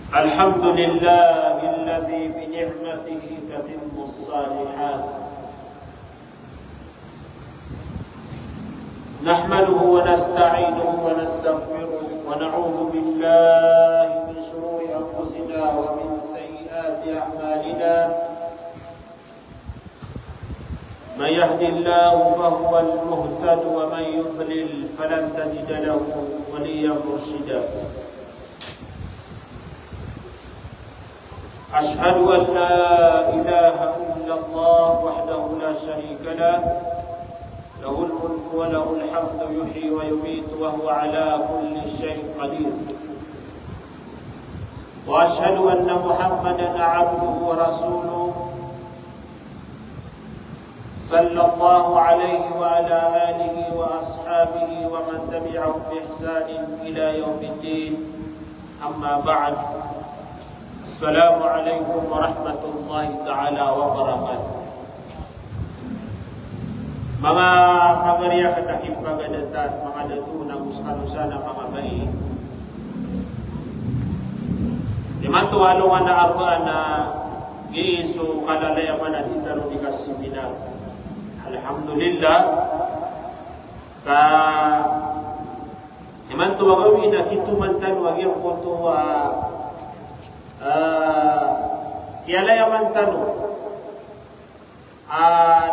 الحمد لله الذي بنعمته تتم الصالحات نحمده ونستعينه ونستغفره ونعوذ بالله من شرور أنفسنا ومن سيئات أعمالنا من يهد الله فهو المهتد ومن يضلل فلن تجد له وليا مرشدا أشهد أن لا إله إلا الله وحده لا شريك له له الملك وله الحمد يحيي ويميت وهو على كل شيء قدير وأشهد أن محمدا عبده ورسوله صلى الله عليه وعلى آله وأصحابه ومن تبعهم بإحسان إلى يوم الدين أما بعد السلام عليكم ورحمة الله تعالى وبركاته. Mga pagariya katakim pagadatan, mga datu na muskanusa na mga bayi. Liman tuwalungan na arbaan na giiso kalalayaman at itaro di kasimina. Alhamdulillah ka liman tuwagawin na kitumantan wag yung koto kiyalayaman tanong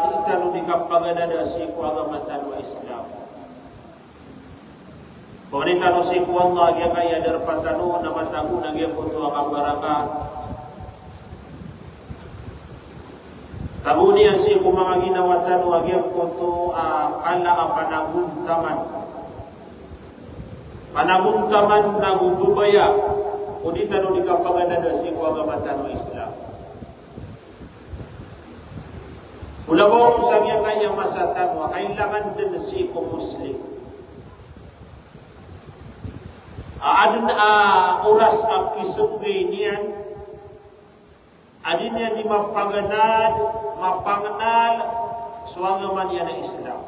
di tanong di kapaganada si kuagamatan wa Islam kung ni tanong si kuwallah kaya kaya darpatano na matago na kaya punto ang baraka tago niya si kumanga ginawatan wa kaya punto kala panagumtaman na gububaya o di tanong di kapaganada si kuagamatan wa Islam. Ulabong sa mga kanya masatan wa kailangan din si Muslim. Adun oras ang kisugay niyan. Adin niya di mapanganal suwagaman yan ng Islam.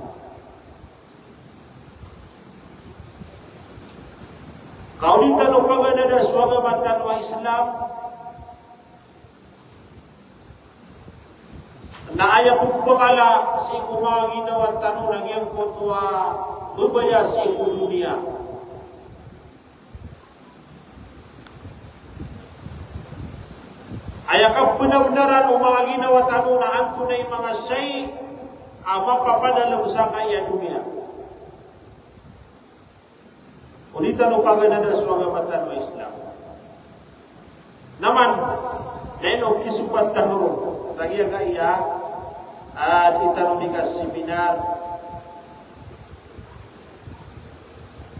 Kau di tanong paganada suwagaman wa Islam na ayaw pagpakala si kumang ginawan tanong ng iyang kutwa bubaya si dunia. Ayaw ka benar-benaran o mga ginawa tanong na ang tunay mga siya'y mapapadalang sa kaya dunia. Ulitan o paganada suwagamatan wa Islam. Naman, dahil kisupan tanong sa iya kaya at itanong ni seminar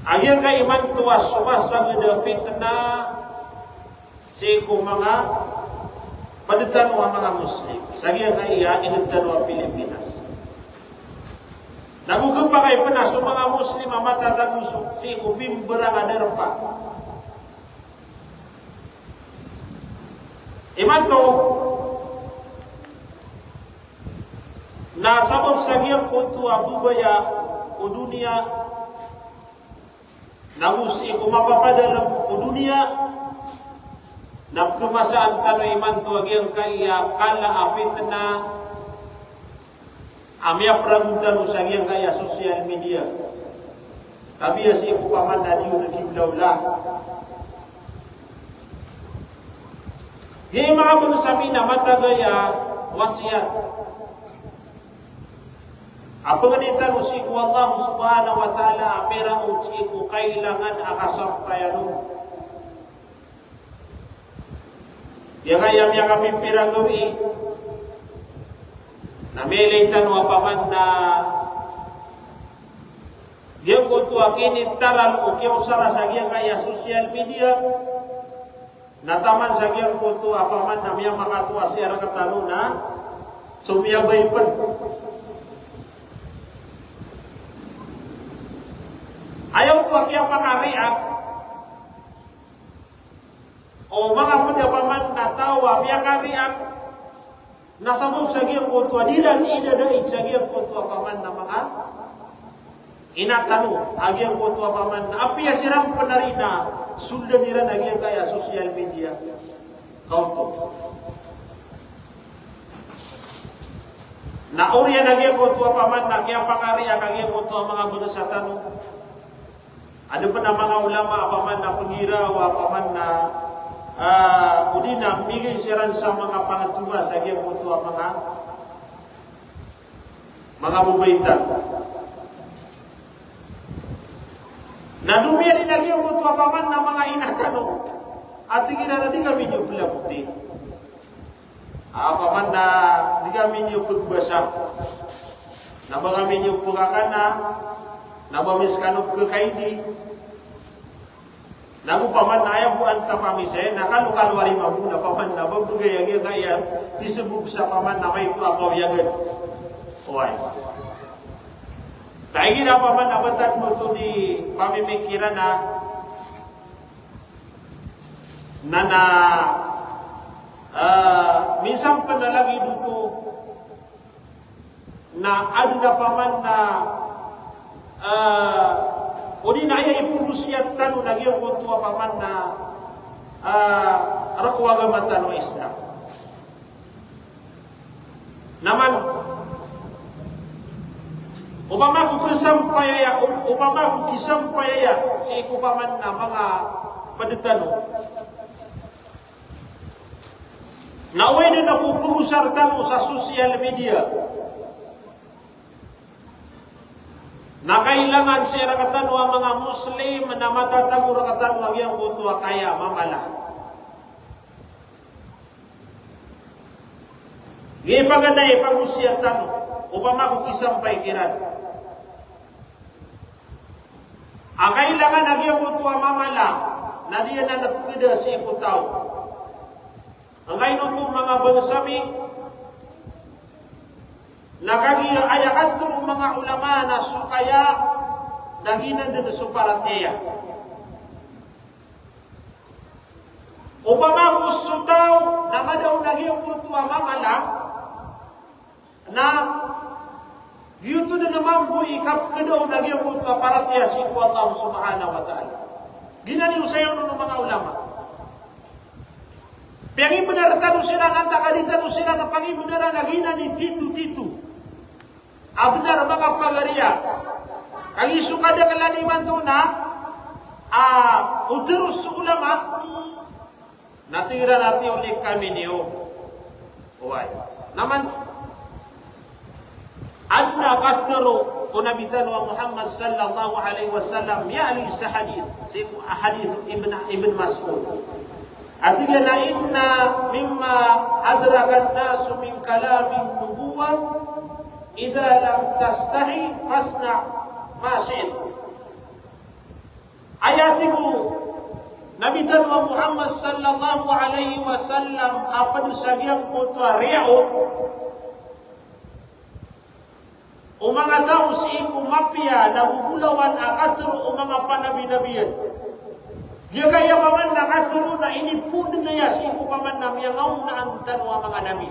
ayan kay iman tuwa sumasang da fitna si kung mga paditan wa mga Muslim sa iya kaya inutan wa Pilipinas nagugag pa kay panas sa mga Muslim ang matatagusok si umimbra nga nerpa iman to nasabab sa giyang kuntu abubaya o dunia nagusi ko mapapadalang o dunia na pumasaan ka no iman to agiyang kaya kala afit na amya praguntan sa giyang kaya social media tabiya si ko paman na diyo nagkiblawla yung mga sabi na matagaya wasiat apa ganita mo si Allah subhanahu wa ta'ala apera uci ko kailangan akasampayan yang ayam yang kami piragawi na melitan wa paman na dia kutu akini taral o kaya usara sa kaya social media nataman sa kaya kutu apaman na miya makatuwa siya rakatano na sumiyabay pa ayaw tuwag yung makariak o mga padapaman na tawa biya kariak nasabog sa giyang kutwa dilan idadaig sa giyang kutwa paman na mga inatanu agiang koto apaman api ya siram penarina sudah niran agiang kaya sosial media kau to na urian agiang koto apaman na kaya pakari agiang koto mga benesatanu ada pernah mga ulama apaman na pengira apaman na udina migay siran sa mga pangatuma sa agiang koto mga bubaitan. Na dumia ni lagi ang mutu apaman na mga inatano. At tingin na di kami niyo pula bukti. Apaman na di kami niyo pagbasa. Na mga kami niyo pungakana. Na mamiskanong kakaidi. Nagupaman na ayaw buwan tapamisay. Nakalukalwari mamuna paman na babugay ang ngayon. Disebuk sa paman na may ito ako yagan. Oy. Dahil na paman nabatad mo ito ni pamimikiran na minsan pa nalagi dito na ano na paman na o di na ay ipulusiyat tano nagyang kontua paman na rakwagamatan o Islam. Naman upama ko kisampayaya si ikupaman na mga padetano na uwi na napupugusar tano sa social media na kailangan siya rakatano ang mga Muslim na matatago rakatano ang iyang kutuwa kaya mamala gipaganda ipagusiyat tano upama ko kisampay kiran ang kailangan nagyang kutuwa mamala na diyan na nagkida si ikutaw. Ang kainutong mga bansami nakagiayakan itong mga ulama na sukaya naginan din na suparateya. Upama kusutaw na madaw nagyang kutuwa mamala na yuto na naman po ikap ka daw nagyang kutuwa para tiyasin ko Allah subhanahu wa ta'ala. Ginaniw sa'yo ng mga ulama. Piyangin benaratan sila, nantakalitan sila na pangin benaran na ginani titu-titu. Abnar mga pagariya. Ang isukada kalaniman to na uterus ulama natira natin ulit kami niyo. Uway. Naman adna kastero kunabitan wa Muhammad sallallahu alaihi wasallam ya'li sa hadith ibn Mas'ud artinya na inna mimma adrakan nasu min kalamin nubuwah idza lam tastahi fasna ma syi'ta ayatiku nabitan wa Muhammad sallallahu alaihi wasallam apa sagyang puto ri'o o mga tao si kumapya na hubulawan akaturo o mga panabi-nabiyan. Gagaya paman nakaturo na inipunin na ya si paman na miyangaw na ang tanwa mga nabi.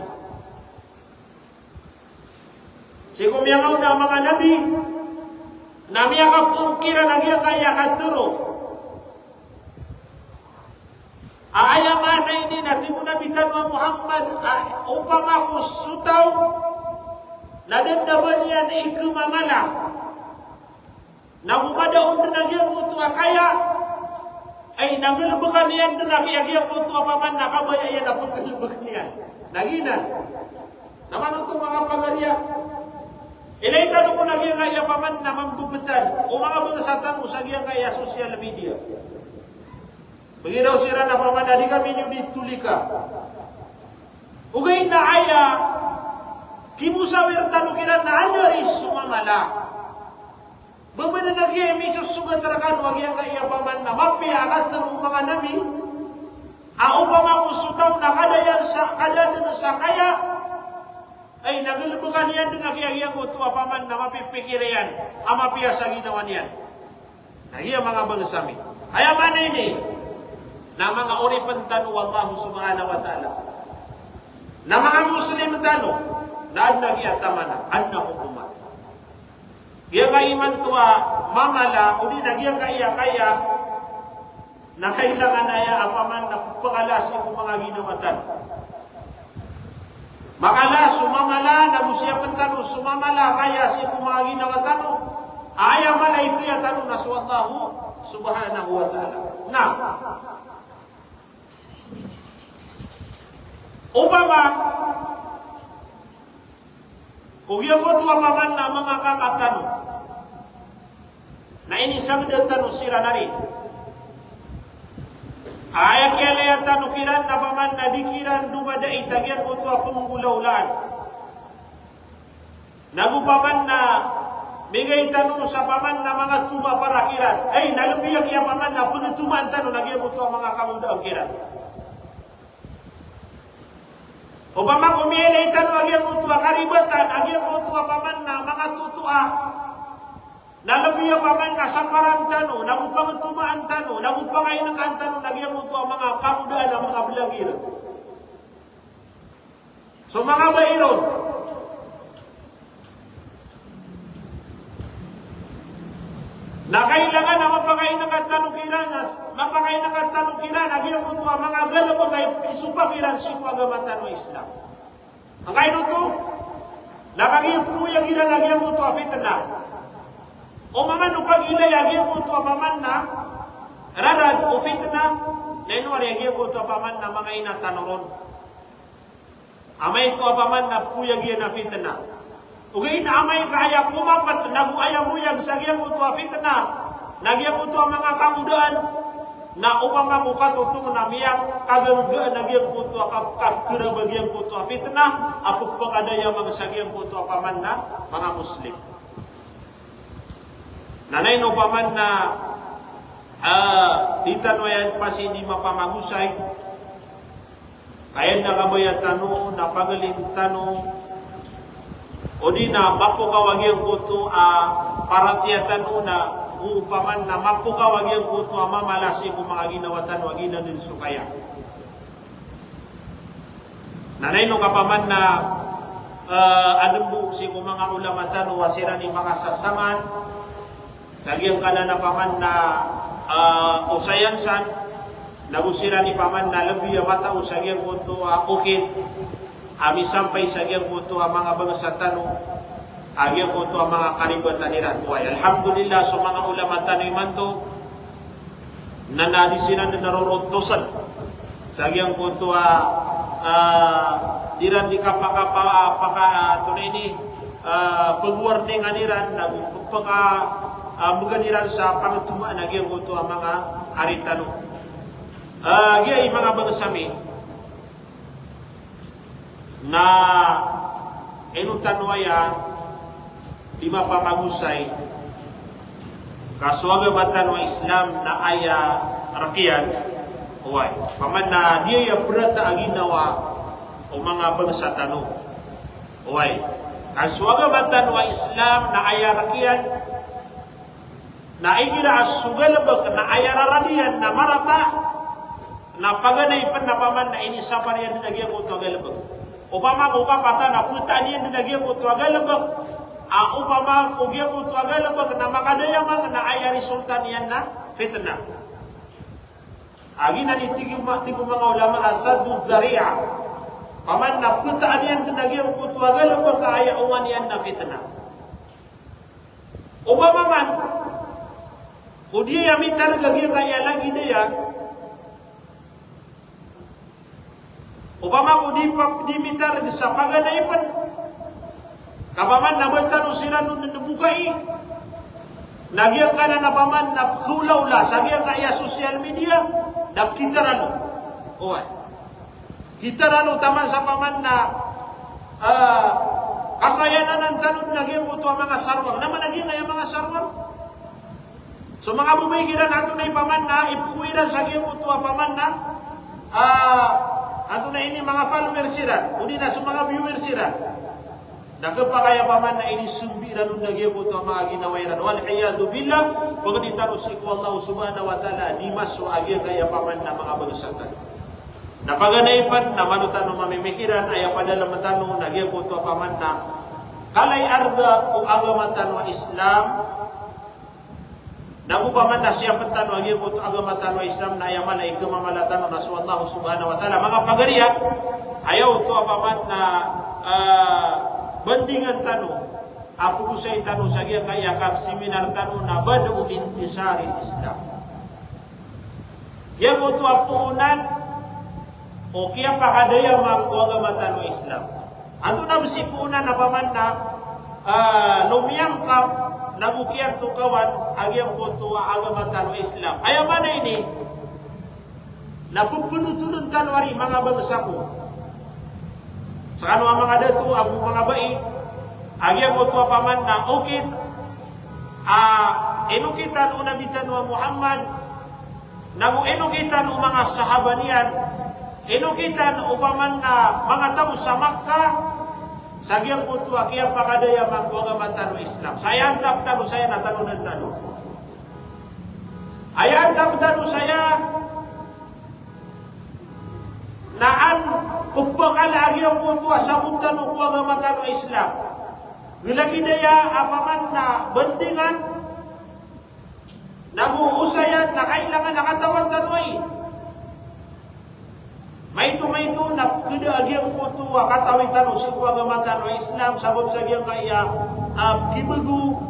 Si kumiyangaw na mga nabi na miyakap ukira na gagaya katuro. Aayaman na ini natin mo nabitan wa Muhammad upama ko sutaw nadandaban yan ikumamala na kumadaon na nagyang kutuwa kaya ay nagulubukan yan na nagyang kutuwa paman nakabaya yan na pagkalubukan yan naginan naman itong mga pagariya ilay tanong ko nagyang kaya paman na mambubutan o mga bagasatan mo sa nagyang kaya social media bagiraw sira na paman na di kami nyo ditulika ugay na aya kimusawir tanukiran na anari sumamala. Babada nagyay miso sugat rakan wag yang kaya paman na mapya akat ng mga nabi. Upama kusutaw na kadayan sa kadayan sa kaya ay nagulubukan yan din nagyayang utuwa paman na mapipikirayan amapya sa ginawa niyan. Nahiya mga bangsami. Ay mana ini na mga uripan tanu Allah subhanahu wa ta'ala. Na mga Muslim tanu na nagyatamana, anna hukumat. Kaya man tua mamala, udi nagyang kaya na kailangan aya apaman na pangalas yung mga ginawatan. Makalas, sumamala, nagusiyapan tano, sumamala, kaya sa mga ginawatan, aya malay kuya tano na su Allahu subhanahu wa ta'ala. Na, upama, kung yung ko tuwa paman na mga kakatano, na inisang tano sira na rin, aya kaya tano kiran na paman na dikiran dumada itagyan ko tuwa pumulaulaan. Nagupaman na bigay tano sa paman na mga tuma para kiran. Ay, nalubiyak iya paman na punutumaan tano nagyan ko tuwa mga kamuda ang kiran. O paman kumiyelay tano nagyan ko tuwa karibatan, nagyan ko tuwa paman na mga tutua. Nalabiya paman na samparan tano, nagupang tumaan tano, nagupangay ng antano, nagyan mo ito ang mga kamudaan ng mga bilagir. So mga bairon, na kailangan na mapakain ng tanukiran, nagyan mo ito ang mga galapang ay isupakiran sa pagamatan ng Islam. Ang kain ito, nakagiyap ko yung iran, nagyan mo ito ang fitna. O mga nupag ilayagin mo ito paman na rarad o fitna na inuarigin mo ito paman na mga inatanoron. Amay ito paman na kuyagin na fitna. Ugay na amay kaya kumapat naguaya mo yung sagyan mo ito fitna. Nagyan mo ito ang mga kamudaan na upang ako katutong na miyang kaganggaan nagyan mo ito kakirabagyan mo ito fitna. Apok pagkadaya mga sagyan mo ito paman na mga Muslim. Nanay no paman na ditano yan pas hindi mapamagusay. Kaya nakabayat tano, napagaling tano, o di na mapukawagyan ko ito paratiya tano na upaman na mapukawagyan ko ito mamalasi kung mga ginawatan o ginanin sukaya. Nanay no kapaman na adembu si kung mga ulamatan o wasira ni mga sasaman, sagyang ka na paman na usayansan, nagusira ni paman na labiya mata o sagyang ko ito ukit, sampay sagyang ko ito mga bagasatan o agyang ko ito mga karibatan nila. Alhamdulillah sa mga ulamatan ni manto na nadisinan na narorontosan. Sagyang ko ito diran di kapaka tunay ni pag-warning aniran, maganiran sa pangtumaan na gyang ito ang mga aritano. Gyay mga bagasami na enutanwaya di mapamagusay kaswaga matan wa Islam na aya rakian huway paman na diya berata aginawa o mga bangsa tano huway kaswaga matan wa Islam na aya rakian na igira asugalabag na ayararadian na marata na paganay pan na paman na inisaparian na nagyang uto agalabag. Upama ko kapata na putaan yan na nagyang uto agalabag. Upama ko nagyang uto agalabag na makadayamang na aya resulta niyan na fitna. Agi na nitigong mga ulama asadu dhari'a. Paman na putaan yan na nagyang uto agalabag ka aya uwan yan na fitna. Upama man, kung dia yami talaga kaya lagi dia, upama ko di mitar sa paganaypan, kapaman na bertano sila nun nabukai, nagyang ka na napaman na kulaula, sagyang kaya social media, na kitarano. Oy. Kitarano taman sa paman na kasayanan ng tanong nagyang mo ito ang mga sarwang. Naman nagyang kaya mga sarwang. So mga bumigiran ato na ipaman na ipuwiran sa gyang ito ang paman na ato na ini mga followers sila, uni na sa mga viewers sila. Nakapakaya paman na ini sumbiran ng nagyang ito ang mga ginawairan. Walhiyadu billah, pagkatitaros iku Allah subhanahu wa ta'ala, di maso agyang kaya paman na mga balusatan. Napaganaypan na manutan ng mamimikiran, ay padala matanong nagyang ito paman na kalay arga o agamatan wa Islam, nagupaman na siya patan wa gyud agamatan wa Islam na ayaman ay kamamalatan na Allah subhanahu wa ta'ala. Mga pagariya, ayaw to apaman na bandingan tanong, apo say tanong sa giya kaya kap seminar tanong na badu intisari Islam. Yan mo to apunan o kaya pakadaya magwagamatan o Islam. Ato na masipunan na paman na lumiyang kap nagukiyang tukawan agyang po to agamatan o Islam. Ayaman na ini napupunutulun tanwari mga bangsa ko. Sa ano ang mga dato, ang mga bai, agyang po to paman na ukit inukitan unabitan wa Muhammad, inukitan o mga sahaba niyan, inukitan upaman na mga tao sa Makkah, sagyang puto akiyang pakadaya magwagamatan o Islam. Saya antap tano saya na tanong ng tanong. Ay antap tano saya naan upakal agyang puto asabutan o kuwagamatan o Islam. Wilagi daya apaman na bandingan, naguusayan na kailangan nakatawan tanoy. May ito na kada agyang puto katawin tano si kuwagamatan o Islam sabab sa agyang kaya kibagu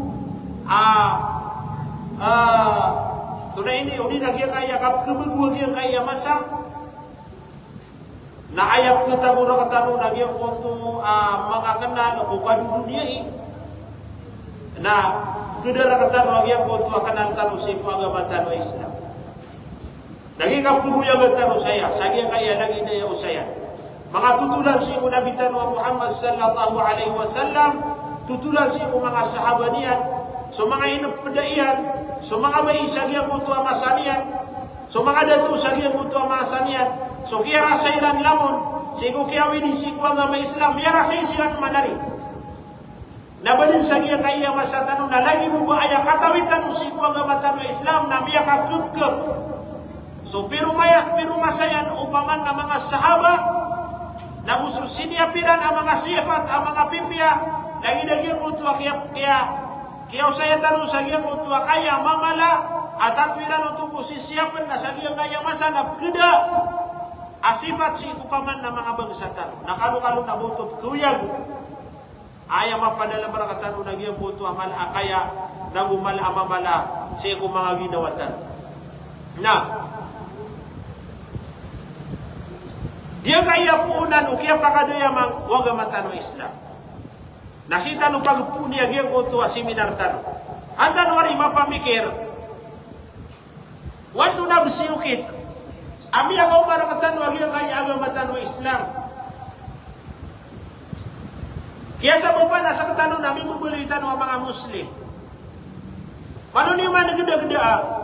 tunay ini uli nagyang kaya kibagu agyang kaya masa na ayap kita mura katano nagyang puto mga kanal o kadudunia na kada katano agyang puto kanal tano si kuwagamatan o Islam. Naging kapubuya bertano saya, sagyang kaya lagi daya usaya. Mga tutulan si unabitan wa Muhammad sallallahu alaihi wasallam, tutulan si mga sahaba niyan, so mga inapedaian, so mga may sagyang mutu amasanian, so mga datu sagyang mutu amasanian, so kaya rasailan lamon, sigo kaya wini si kuwagama Islam, ya rasay silang manari. Nabadin sagyang kaya masatano na lagi nuba aya katawitan si kuwagama tano Islam na miya kakupkup. So pero masayan upaman ng mga sahaba na ususiniapiran ang mga sifat, ang mga pipya, lagi nagyang utwa kaya usaya tanong sa gyang utwa kaya mamala at atwiran ito po sisiyapan na sa gyang kaya masanap kada asifat si upaman ng mga bangsatan. Nakalo-kalo na butop kuyag aya mapadala barakatan na gyang utwa mala kaya nagumala mamala si mga ginawatan. Na dia kaya punan o kaya pakadaya magwagamatan o Islam. Nasita no pagpuni agyang kuto seminar tano. Andan wari mapamikir. Wanto na bisiukit. Ami agaw marakatan agyang kaya agamatan o Islam. Kaya sa baba nasa katano namin mubulitan ang mga Muslim. Paano niyo man nagda-gda?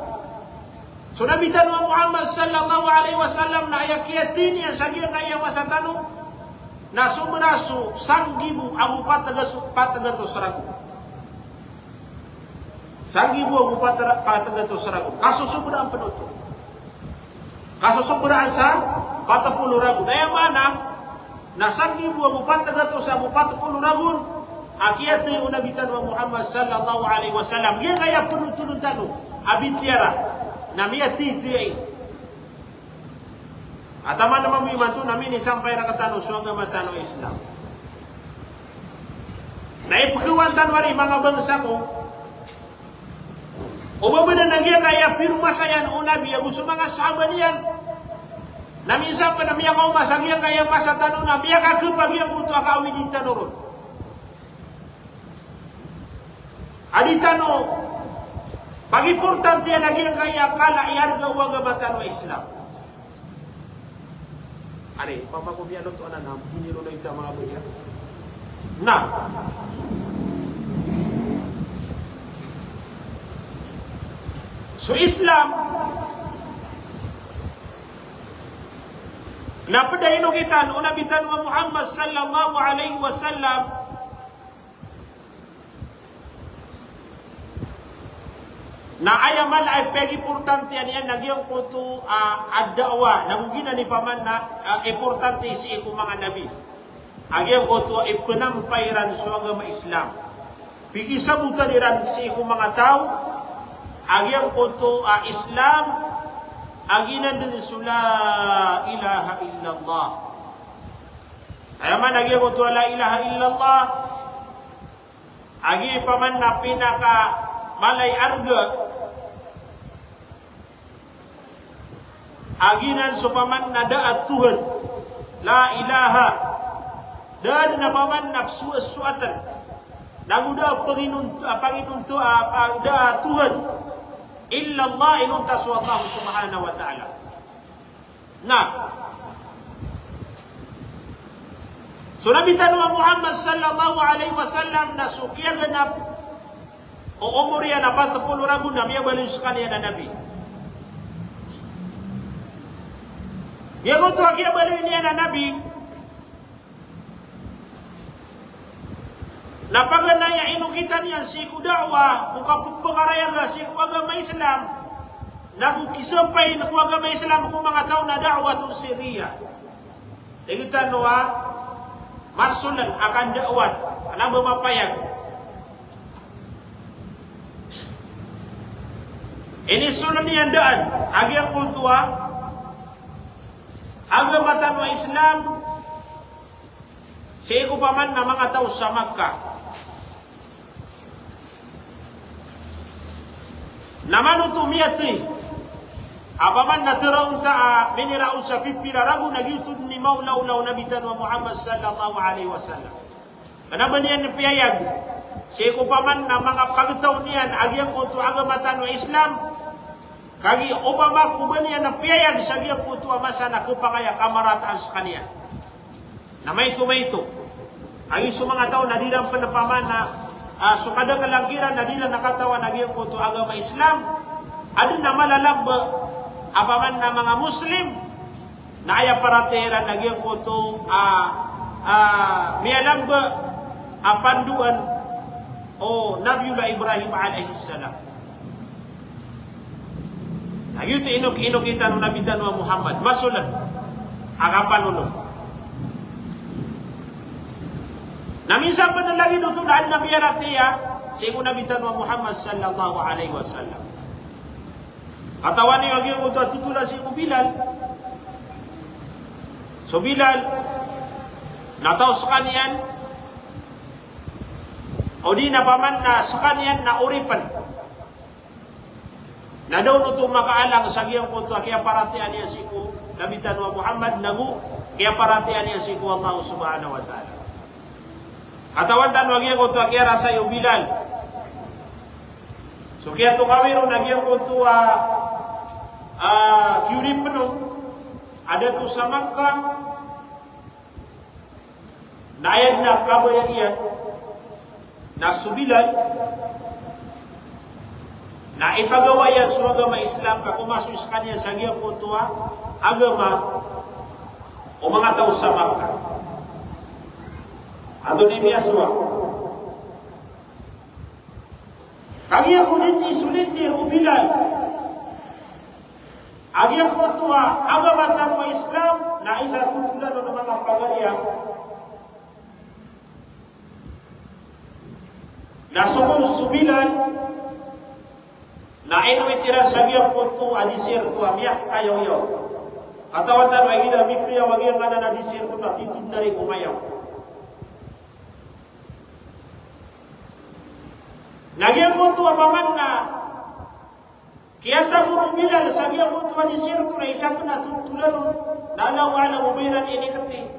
So nabitan wa Muhammad sallallahu alaihi wasallam na ayakiyatin yan sa gyang kaya masatano na sumraso sanggibu ang patagato sarago. Sanggibu ang patagato sarago. Kasusubra ang penuto. Kasusubra sa 40 rago. Daya mana na sanggibu ang patagato sa 40 rago akiyatin wa nabitan wa Muhammad sallallahu alaihi wasallam. Yan kaya punutulun tano abitiara na miya titi at ama naman may manto namin isampay na katano suwang matano Islam. Na ipagawan tanwari mga bangsa ko o babada nagya kaya pirma sayan unabi gusto mga sahaba niyan na minsan pa na miya kaumasagyan kaya masatano na miya kakapag yung uto akawin yung tanurot. Aditano pag-importante yan nagyang kaya kala iarga wagamatan wa Islam. Ari, papakubiyan to anan hiniro na ita mga buya. Na. So Islam napadayin kita unabitan wa Muhammad sallallahu alaihi wasallam na ayamal ay peg-importante yan nagyang kuto ad-da'wa nagugina ni paman na importante si mga nabi. Agyang koto ay penampairan sa agama Islam. Pigi sabutan iran si mga tao, agyang koto Islam, aginan din sula ilaha illallah. Kaya man agyang koto la ilaha illallah, agi paman na pinaka malay arga, aginan so paman na daat Tuhan, la ilaha, dan na paman napsuasuatan, naguda Panginoon to da Tuhan, illallah inuntas wa Allah subhanahu wa ta'ala. So Nabi Tanwa Muhammad sallallahu alaihi wasallam na sukiya ganap o umur yan na 40 ragu na miya baluskan yan na Nabi. Miya ko to akiya baluin yan na Nabi, napaganaya inukitan yan si kudakwa, kukapagpangarayan nga si agama Islam, nagukisampay na agama Islam kung mga tao na da'wa itong Syria. Ikitan masulan akan dakwat, anang mamapayag. Ini sunan niyan daan, agyang kultua, agama tanwa Islam, siya ko paman na mga tao sa Makkah. Naman utumiyati, apaman natiraun ta miniraun sa pipira ragu nagyutod ni maulaw Nabi Tanwa Muhammad sallallahu alaihi wasallam. Kanaban niyan piyayag, siya ko paman na mga pagtaw niyan agyang kutu agama tanwa Islam, kagi obama kuban niyan na piyayag sa agyang kutu masa na kupangaya kamarataan sa kaniya. Na may ito. Ang iso mga tao na dilang panapaman na sukada kalangiran na dilang nakatawa na agyang kutu agama Islam, adun na malalamba apaman na mga Muslim na aya paratera nagyang kutu mialamba panduan o Nabiullah Ibrahim alaihi salam. Nagyuto inok kita no Nabi Tanwa Muhammad masulan agapan ulo. Na minsan pa na lagi dito daan na biyaratiya si Nabi Tanwa Muhammad sallallahu alaihi wasallam. Katawan niyo agyang kutu tutula si Bilal. So Bilal nataw sa kaniyan o di na paman na sa kaniyan na uripan. Na daw no makaalang sa giyang kutu kaya paratian niya si Nabi Tanwa Muhammad nagu kaya paratian niya si Allah subhanahu wa ta'ala. Katawan tanwa giyang kutu kaya rasa yung Bilal. So kaya to kawiro na giyang kutu kiurim penuh ada tu sa Makkah na ayat na kabayang iyan na subilan na ipagawa yan sa agama Islam ka kumaso sa kanya sa giyang kutuwa agama o mga tao sa Makkah. Ato ni Miyaswa kagiyang kunin isulindir o Bilal agyang kutuwa agama tanwa Islam na isa tutulan ng mga pagariya na subilan na inuitiran sa giyang kutu adisir tu amiyak kayaw-yaw. Katawan tanwa gina mikriya wagyang nga na adisir tu na titid na rin umayaw. Nagyang kutu apaman na kaya tagurong Bilal sa giyang kutu adisir tu na isa pa na tutulan na alaw-alaw umayran inikati.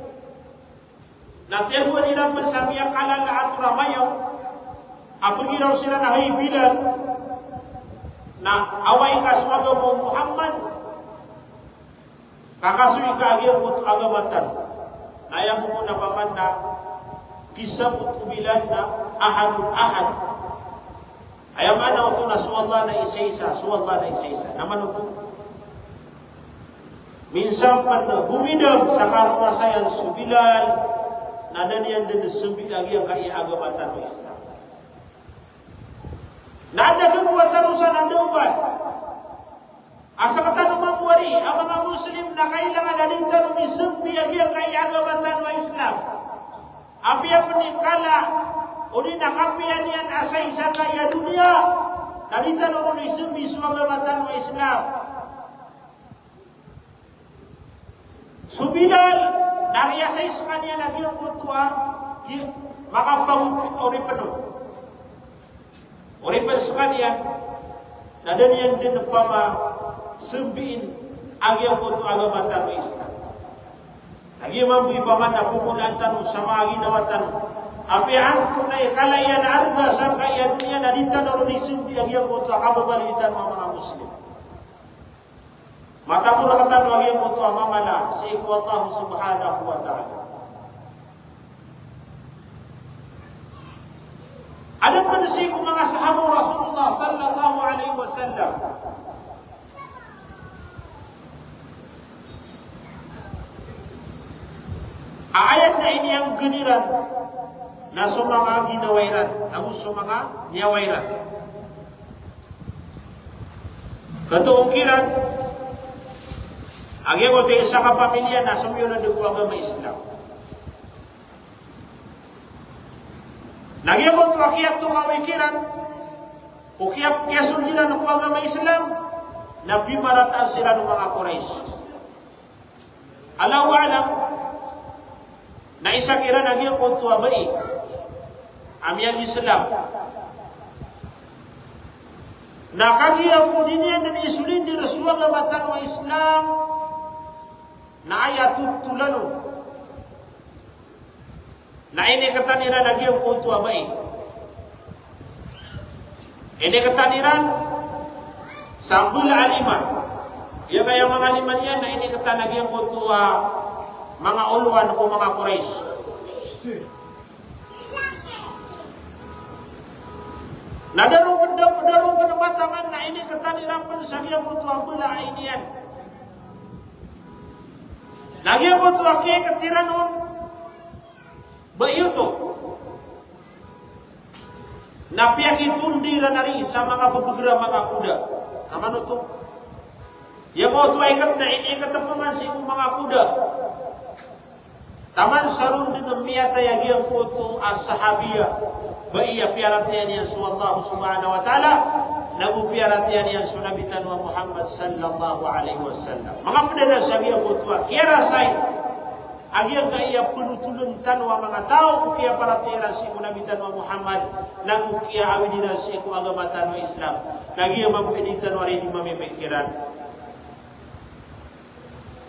Natiyagwa nila pa sa miyak kalala at ramayaw. Apagiraw sila na hay Bilal na away ka sa agama Muhammad kakasuy ka agyang kutu agamatan na ayaw mo na pamanda kisabot Bilal na ahad ayaw manaw ito na suwallah na isa-isa naman ito minsan pa na gumidam sa karumasayan su Bilal na daniyan din subi agyang kaiagamatan o Islam. Nada kebubatan usaha nanduan. Asa kata mamuari ang mga Muslim na kailangan na din tanong isumpi ang kaiagamatan wa Islam. Api yang menikala uni nakapian yan asay isa kaya dunia. Narita nung isumbi sumagamatan ng Islam. Subilal nariyasay sa kanya nagyang kutuwa makapang oripan nun. Oripan sa kanya nadaniyan din na pama sumbiin agyang kutu agamatan ng Islam. Nagyang mambuy pa man na pumulaan tanong sa mga ginawa tanong. Api ang tunay kalayan arga sa kaya dunia narita na rin isumbi agyang kutu akababalitan mga Muslim. Mata ko nakatan wagi mo ito ang mamala sa Allah subhanahu wa ta'ala. Alam pa na siya kung mga sahabang Rasulullah sallallahu alaihi wasallam. Ayat na ini ang geniran na sumanga ginawairan, ang sumanga niyawairan. Katuungkiran, ang iyong ito sa kapamilya na sumiyo na dugo agama Islam. Nagyang ito akiyat itong kawikiran, kukiyap kiyasun nila ng agama Islam, na bimarataan sila ng mga Quraysh. Alaw alam, na isang kira nagyang ito abay, amiyang Islam. Nakagiyaw po din yan na isulin di Rasulullah matang wa Islam, na ayat tutulano na ini kataniran lagi ang punto abay. Ini kataniran sambul aliman. Iya kaya mga aliman yan na ini katan lagi ang punto mga ulwan o mga Quraysh. Na darong pendapatangan na ini kataniran pun sa ang punto abula ini yan. Lagi ako ito aki katiranon ba iyo to napiyak itundira na rin sa mga babagra mga kuda kamano to yung ito ay kat na inikat na paman sa mga kuda taman sarun din ang miyatayag yung ito as sahabiya ba iya piaratiyan yan sa Allah subhanahu wa ta'ala nagupiyaratiyan yan sa nabitan wa Muhammad sallallahu alaihi wasallam. Mga padala sabi ang kutwa, kira say, agyang kaya punutulun tanwa mga tao, kaya paratira si nabitan wa Muhammad, nagukiya awininan si ko agamatan wa Islam, nagyang magpinitan wa rin mamimikiran.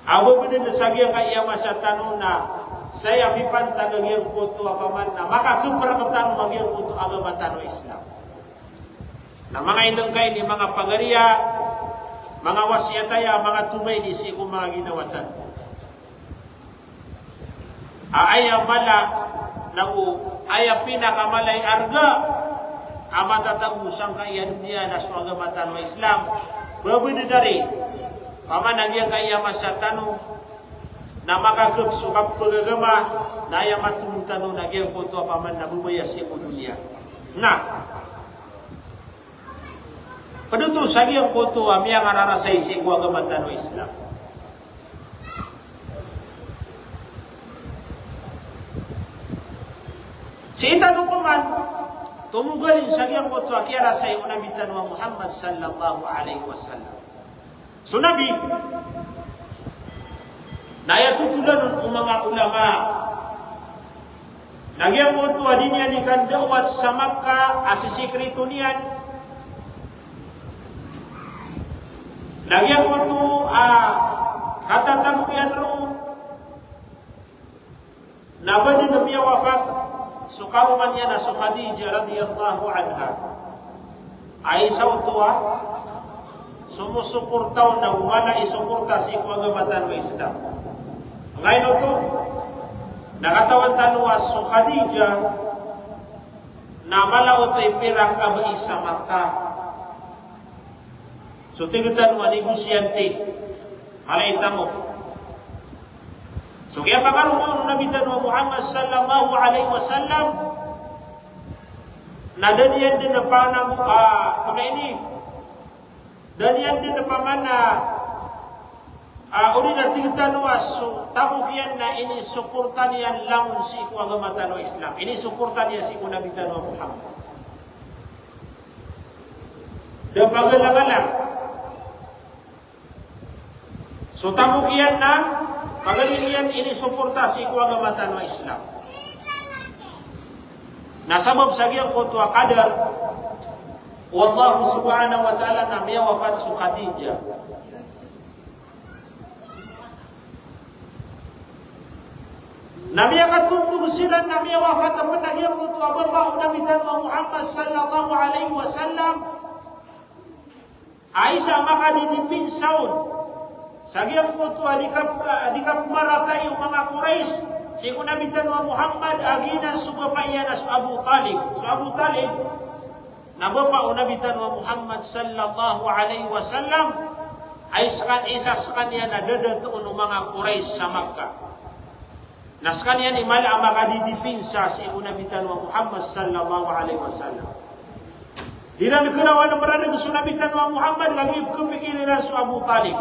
Awo ba din sabi ang kaya masya tanong na, saya pipantag agyang kutwa paman na makakuprakatan agyang kutwa agamatan wa Islam. Na mga inang kayo ni mga pagariya, mga wasyataya, mga tumay ni si mga ginawatan. Aaya mala, aya pinakamalay arga, amatatagusang kaya dunia na suagamatan wa Islam. Babudi dari, pamanagyan kaya masyatano, na makagap sukap pagagama, na aya matungtano nagyang koto paman na bubaya si dunia. Na, paduto sabi ang koto amiyang ararasay si agamatan wa Islam. Si itano paman, tumugalin sabi ang koto akiyarasay unabitan wa Muhammad sallallahu alaihi wasallam. So Nabi, nayatutulan ng mga ulama, nagyang koto adin niya ni kandawat sa Makkah, asisikreto niyan, nagyang ko ito katatagpuyan roon na ba din na biya wafat sukaruman niya na so Khadija radiyallahu anha ay sa utuwa sumusuportaw na wala isuporta si agamatan wa Islam. Ngayon ito nakatawan tanwa so Khadija na malaw ito ipirang abay sa Makkah. So tingatan mo negosyante malaita mo. So kaya pakaroon nabitan mo Muhammad sallallahu alaihi wasallam na daniyan din na panang ini daniyan din na pamana Urida tigtanuas tamukian na ini suportan yan lamun si iku agama tano Islam. Ini suportan yan si iku Nabi tano Muhammad. Dia pagalang-alang. So tamukian na pagalingan ini suporta si iku agama tano Islam. Nasabab sagiang kutu qadar wallahu subhanahu wa ta'ala namanya wafat su Khadijah. Nabi akan tunduk silan Nabi wafat teman lagi yang butuh abang Nabi Muhammad sallallahu alaihi wasallam. Aisyah maka didipin saun. Sagi yang butuh adikap maratai mga Quraisy. Siku Nabi Muhammad agina subapayana su Abu Talib. Su Abu Talib na bapa Nabi Muhammad sallallahu alaihi wasallam ay isas kanya na dadato mga Quraisy sa Makkah. Naskanya ni mala maka didipinsa si Nabi Muhammad sallallahu alaihi wasallam. Dina nakarawan ng marana gusto Nabi Muhammad lagi kepikiran su Abu Talib.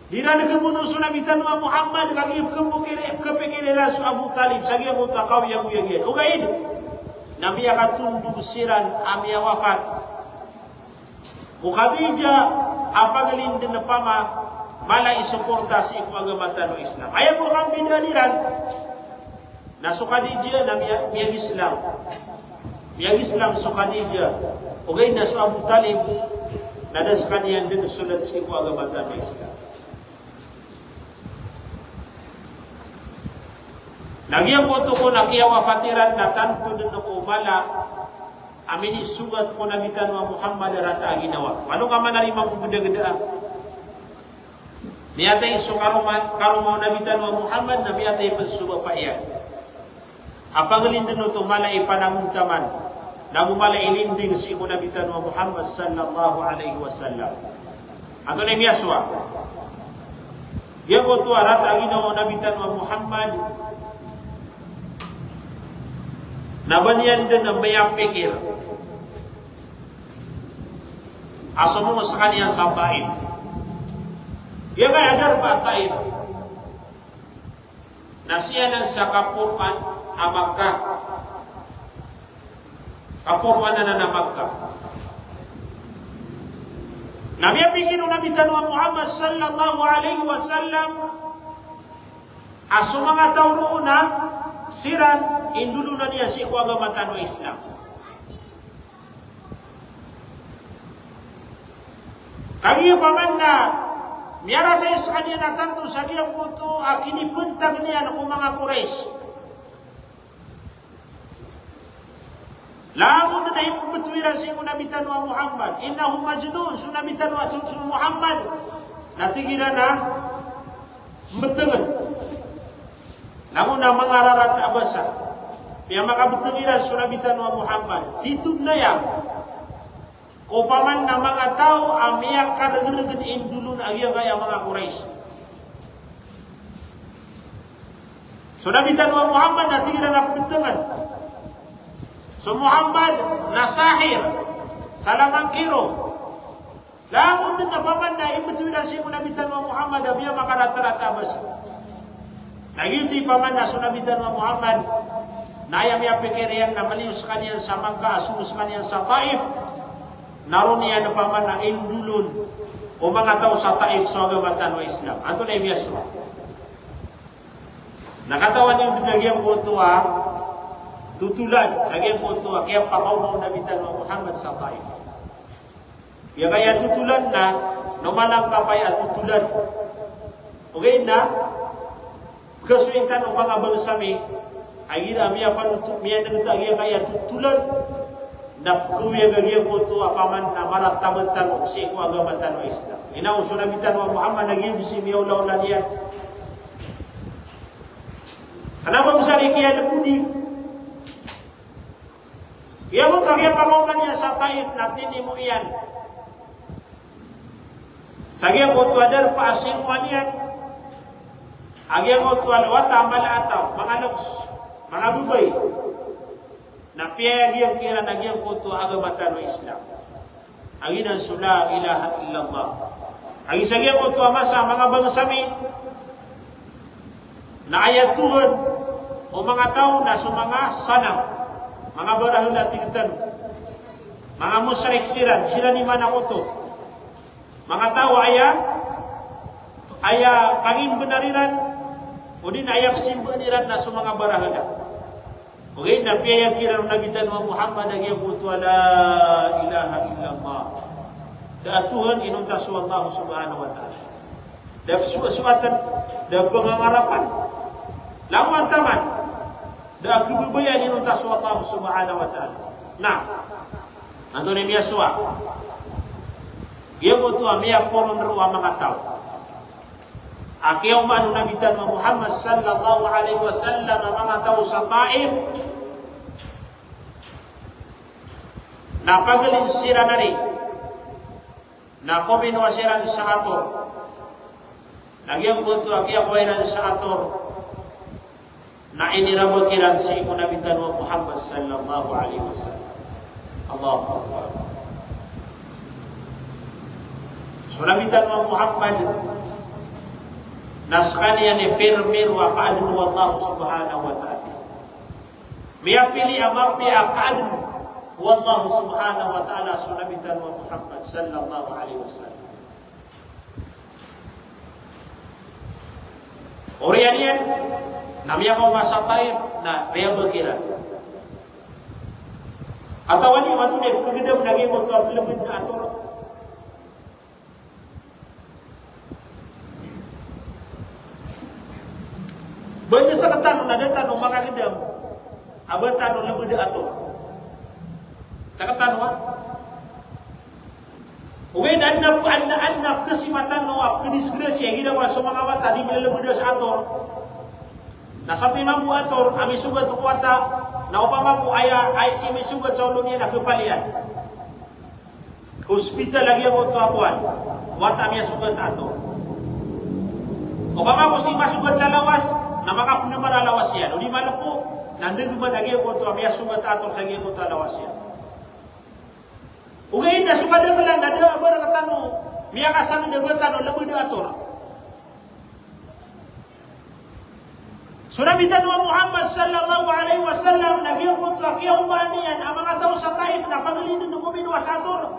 Dina nakamuno su Nabi Muhammad lagi kepikiran su Abu Talib sagi mo takaw yang uyagyan. Ugaid Nabi akatundug siran amya wafat. Ku Khadijah apagalin din na pama mala isuporta si agama tano Islam. Ayaw ko kang binaliran na su Khadijah na miyang Islam. Miyang Islam su Khadijah. Ugay na su Abu Talib na das kanyan din sulat si agama tano Islam. Nagyang ko ko nakiyawafatiran na tanto din ako mala amin isugat ko na bitan wa Muhammad rata ginawa. Ano ka man narimang kugada-gadaan? Niyatay iso karumaw na bitan wa Muhammad na niyatay pansuba pa iya. Apagalin din ito mala ipananguntaman na mumala ilinding si imo na bitan wa Muhammad sallallahu alaihi wasallam. Ato na miyaswa. Yan ko ito rata ginawa na bitan wa Muhammad nabanian din ang mayang pikir. Aso mo sa kaniyang sabain. Yan kay adar pa tayo. Nasiyanan sa kapurman amagka. Kapurman na namagka. Nabiya pikir Nabi Muhammad sallallahu alaihi wasallam aso mga tao na siran indulu na niya si agama tano Islam. Kaya paman na miyara sa iskanya na tanto sa diyang kuto akinipuntag niya ng mga Quraysh. Lamo na naipubutwiran si Nabi Muhammad. Innahu majnun. So Nabi Muhammad natigilan na betengan. Namun na mga rarat abasa, kaya makabutangiran sunabitan wa Muhammad, titub na yan. Kung paman na mga tao, amiyang karagaragan indulun agya kaya mga Quraysh. Sunabitan wa Muhammad, natigiran na butangan. So Muhammad, nasahir, salamang kiro. Lamun din na paman na ibutuiran si sunabitan wa Muhammad, amiyang makararat abasa. Nagiti paman na sunabitan wa Muhammad nayam ya pikirian na malius kanyan sa Makkah asus kanyan sa Taif naroon niya na paman na indulun o mga tao sa Taif sa agama wa Islam. Ato na imiyaswa. Nakatawan yung dinagyan ko ito tutulan. Sagyan ko ito kaya pakaw na nabitan wa Muhammad sa Taif. Kaya tutulan na numanang kapaya tutulan. Okay na? Kasuintan ng mga bansami ay ginamiya panutuk miya nagtagya kaya tutulan na kuya gagya ko to apaman na maratabantan o si ko agama tano Islam. Inaw sunabitan wa Muhammad naging bisimiyaw laulan yan. Kenapa besar ikiya lebudi? Iya mo kagya pangoman niya sa Taif natin mo iyan. Sagya ko to adar paasingwan yan. Agyan mo tuwal wata malataw, mga loks, mga bubay, na piyagyan kira nagyang kuto agama tano Islam. Aginan sula ilaha illallah. Ang isagyan ko ito masa mga bangsami na ayat Tuhan o mga tao na mga sanam, mga barahula tigtan, mga musyrik siran, sila ni mana ko to. Mga tao aya pangin benariran o din ayap simbaniran na mga barahula. Okay, na piyayag kiran nabitan wa Muhammad ang iyang puto la ilaha illallah. Da Tuhan inuntas Allah subhanahu wa ta'ala. Da suatan, da pengangarapan. Lawan taman. Da kebubayan inuntas Allah subhanahu wa ta'ala. Nah, nanto ni miya suwa. Iya mo tuwa miya poron ruwa mga tao. Akiyaw manu nabitan wa Muhammad sallallahu alaihi wasallam mga tao sa Taif. Napagalin sira na rin. Na kominwa siran sa ator. Nagyang punto akiya kwairan sa ator. Na inirabagiran si nabitan wa Muhammad sallallahu alaihi wasallam. Allahu Akbar. So nabitan wa Muhammad naskaniya ni pirmir wa kaadun wa Allah subhanahu wa ta'ala. Miyapili amampi akaadun wallahu subhanahu wa ta'ala sunabitan wa Muhammad sallallahu alaihi wasallam. Orianian namanya kau masa Taif na ria berkira. Atau wani waktu dia kegedam lagi waktu lebih atur. Banyak seketan ada tanu maka gedam. Abatan lebih atur. Cakatan wa. Uwe dan anak kesimatan wa kedisgresi gida wa so mga wata di melelebuda sa ator. Na sa mambu ator ami sugat kuwata na upama ko ay si may sugat sa ulo niya na kepalian. Hospital lagi ako to akuan. Wata mi sugat ator. Upama ko si masugat sa lawas na makapunamara lawas yan. O di malapo nandun ba lagi ako to mi sugat ator sa gimo ta lawas yan. Ugay na sukada lang ada bara katano miya kasang debatan lebih de atur. Surabitan wa Muhammad sallallahu alaihi wasallam nabiyo mutlaq yaumanian ang mga tao sa Taif na pagalinin ng kumin wa satur.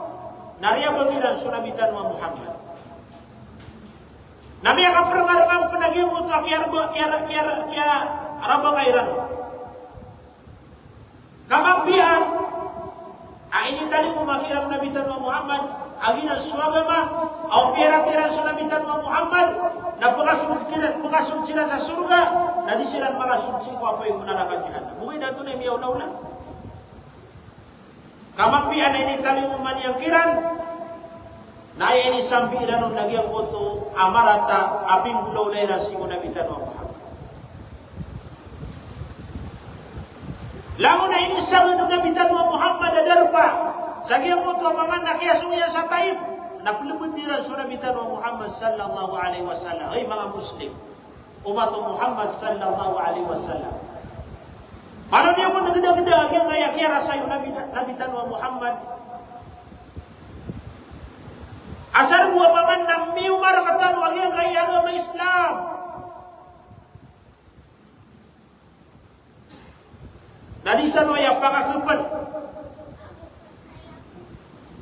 Nariya bagiran surabitan wa Muhammad. Namiya ka permarang penagih mutlaq ya araba kairan. Kamampian ini tadi memakirang nabitan wa Muhammad aginan suagama au pira-pira sunabitan wa Muhammad na pengasum sila sa surga na disiran pengasum ko apa yang menarakan jihad. Mungkin datu na miyaw na ulang. Kamampian ini tali memanyakiran na ini sampiran lagi ang foto amarata aping gulaw lera si nabitan wa Muhammad. Lamun na ini sangan ng nabitan wa Muhammad adarpa. Sagiyan mo ito paman nakiyasuyan sa Taif. Naplubod nila sa nabitan wa Muhammad sallallahu alaihi wasallam. Ay mga Muslim. Umat Muhammad sallallahu alaihi wasallam. Paano niya mo nagda-gda yung kaya rasa yung nabitan wa Muhammad? Asar buwa paman na miumar katan wag yung kaya agama Islam. Naditan wa yung pangakapan.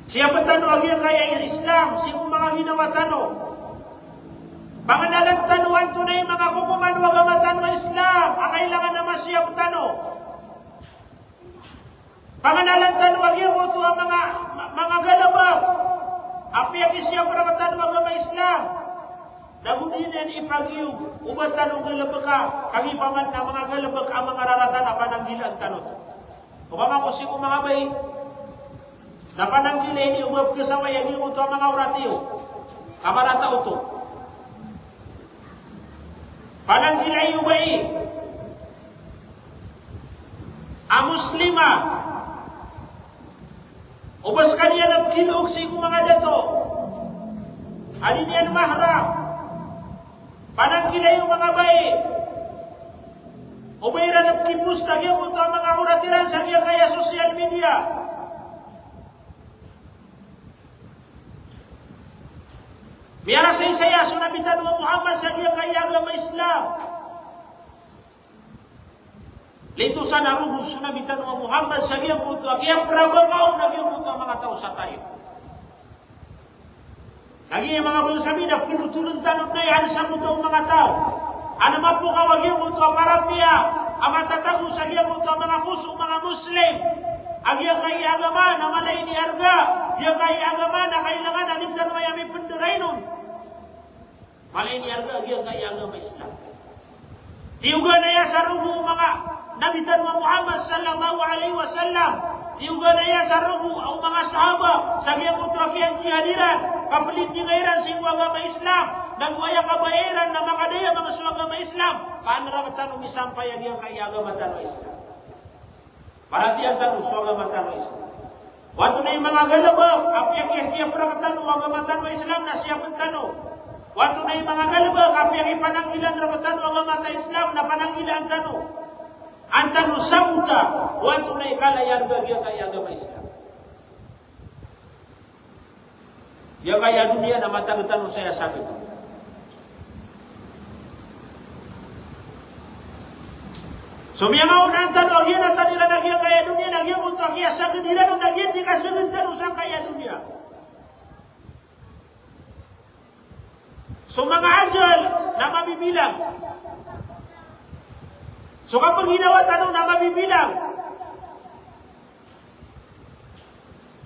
Siapa tano agi yang kaya yang Islam, siapa mga ginawa tano. Panganalan tanuan tunay mga kukuman wa agama tano Islam, ang kailangan naman siapa tano. Panganalan tano agi yang uto ang mga galabag. Api yang siapa para tano agama Islam. Naguninan ipagiyog, ubat tanong galabag ka, kagipaman na mga galabag ang mga raratan, apananggilan tanong. Upama ko si mga bay, napananggila ini ubab kesawa yang ini untuk mga uratiyo, kamarata uto. Pananggila iyo bay, ang muslima, ubas kaniya ng kilog si mga dato, alin yan mahram, pananggila yung mga bayi. Ubayra ng kipus tagi mo ito ang mga uratiran sa kaya social media. Miara saya sunabitan wa Muhammad sagia kaya agama Islam. Lito sana ruhu sunabitan wa Muhammad sagia kutu akia prabakaw na gyud kutu mga tao sa Taif. Lagi yung mga bulsabida pinutulun tanong na yan sa kutu mga tao. Ano mapo kawag yung kutu aparatya amatatago sagia kutu mga puso mga Muslim. Agia kaya agama na malay ni arga. Yang kaya agama na kailangan alimdan mayami penderay nun. Malay ni arga agia kaya agama Islam. Tiuga na ya sa ruhu mga nabitan wa Muhammad sallallahu alaihi wasallam. Tiuga na ya sa ruhu ang mga sahaba sa giyang utrakian jihadiran. Kapalit ni ngairan sa agama Islam. Nagwaya kabayaran na makadaya mga sa agama Islam. Paano tanong misampay agia kaya agama tanong Islam. Perhatian tanong sa agama tanong Islam. Waktu na yung mga galabag, apiang siya para katanong agama tanong Islam na siya pentanong. Waktu na yung mga galabag, apiang ipananggilan na katanong agama tanong Islam na pananggilan ang tanong. Ang tanong samuta, waktu na ikalayan bagian kaya agama Islam. Yang kaya dunia na matang tanong saya sakit. So miya maunang tanong, agyan na tanila nagyan kaya dunia, nagyan mo ito, agyan sa kanila nung nagyan, di ka sunod tanong sa kaya dunia. So mga anjal na mabibilang. So kapag ginawa tanong na mabibilang,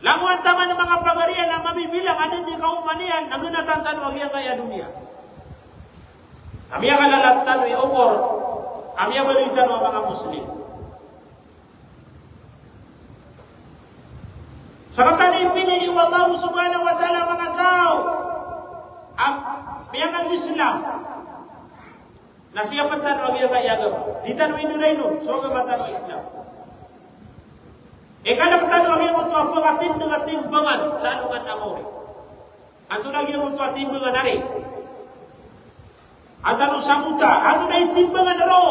languan tama ng mga pagarian na mabibilang, ano di kaumanian, nagunatan tanong, agyan kaya dunia. Kami ang kalalat tanong, umor, kami ang balitan ng mga Muslim. Sa katanay pinili wa Allah subhanahu wa ta'ala mga tao ang piyang Islam na siya patanong ang agama. Di tanong inuray nun, so ang patanong Islam. Kalau patanong ang ito ang pagatim ng timbangan sa anungan amori. Anto na ang ito ang timbangan na rin. Atau samuta, atau na timbangan ro,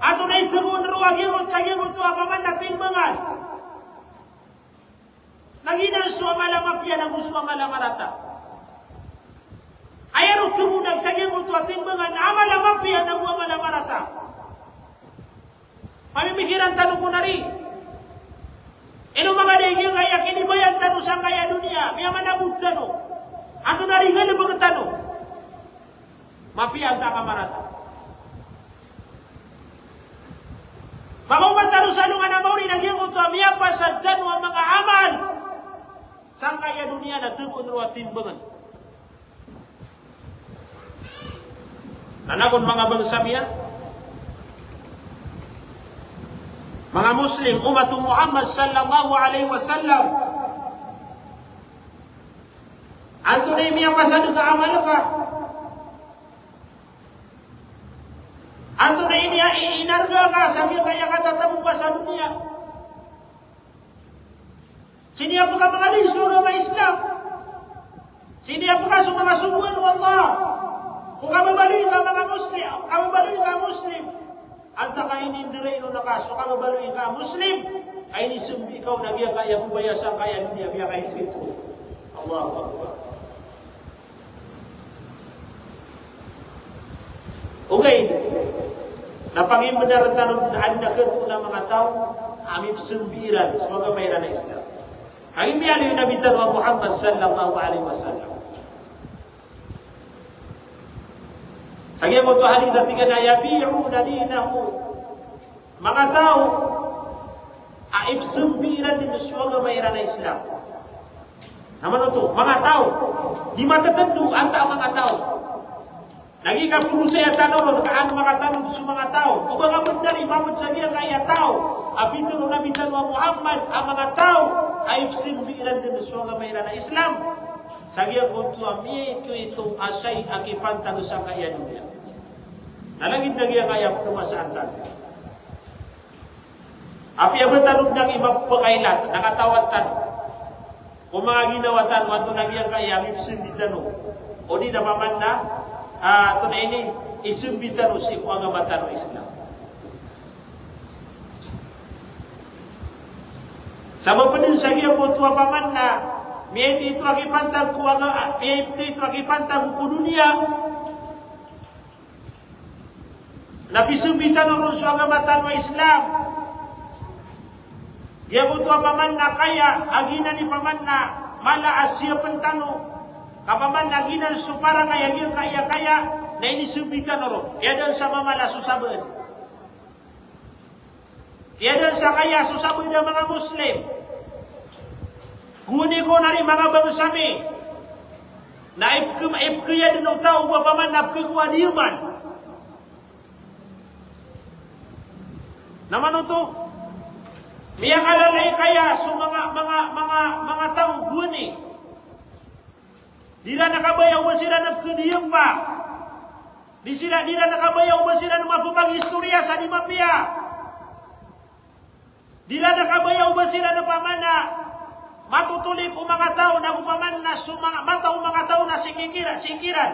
atau na tungun ro agimot sagimot tu apa man na timbangan. Lagi na suama lamapya na suama lamarata. Ayaro tumunag sagimot tu timbangan ama lamapya na suama lamarata. Pamimikiran tanong ko na rin. Ino mga degil kaya kinibayan tanong sa kaya dunia, may manabog tanong. Atau na rin halibang tanong. Mafia ang takamarata. Pag-uman taro sa lungan na mauri, nagyang ito amya pa sa dano ang mga amal. Saan kaya dunia na tubon ro at timbangan? Nanakon mga bangsa mga Muslim, umatu Muhammad sallallahu alaihi wasallam. Anto na imiya pa sa duga amal ka. Anto na inarga ka, sabi kaya katatamu pa sa dunia. Siniya po ka mga liso ng mga Islam. Siniya po ka sa mga subuhan ng Allah. Kung kababaloy ka mga Muslim, kababaloy ka Muslim. Anta ka inindiray no nakaso, kababaloy ka Muslim. Ay nisumbi ikaw na biya kaya bubayasan kaya dunia, biya kaya ito. Allahu Akbar. Okay. Napangin benar tanong anda ketuna mga tao, amib sembiran, semoga mayroon na Islam. Ang imiyali yung Nabi Tanwa Muhammad sallallahu alaihi wasallam. Sagya mo ito haling datingan na yabi'u na dinahu. Mga tao, aib sembiran din semoga mayroon na Islam. Naman ito, mga tao, di matatandong anta ang mga tao. Lagi ka puro saya tanong, kaan mga tanong sa mga tao. Kung mga mandari, mamad sabihan kaya tao. Apito nung nabitan wa Muhammad, ang mga tao ay simbiran din sa mga mayroon na Islam. Sabihan ko ito, ito asay akipantang sa kaya dunia. Nalagid na kaya pumasaan tayo. Api ang tanong ng ibang pakailat, nakatawad tanong. Kung mga ginawa tanong, ito nagyang kaya, simbitan o. O di napaman na, ito na ini, isimbitan o si kung agamatan o Islam. Sama pa din sa iya po tuwa paman na Itu akipantang kuwaga, itu akipantang ku dunia. Nabi sumbitan urus agama tanwa Islam. Dia butuh pamanna kaya, agina ni pamanna mala Asia pentano. Kapamanna agina supara kaya dia kaya, na ini sumbitan oro. Dia dan sama mala susabeun. Dia dan sa kaya susabeun da mga Muslim. Guni ko nari mga bangsami. Naib kaya din tao pamanna pagkuwa diuman. Naman ito, miya kalalay kaya so mga tao guni. Dila nakabayaw ba sila na kudiyang pa? Dila nakabayaw ba sila ng mapapag-istorya sa di mapia? Dila nakabayaw ba sila na pamana matutulip o mga tao na upaman na mataw mga tao na singkiran?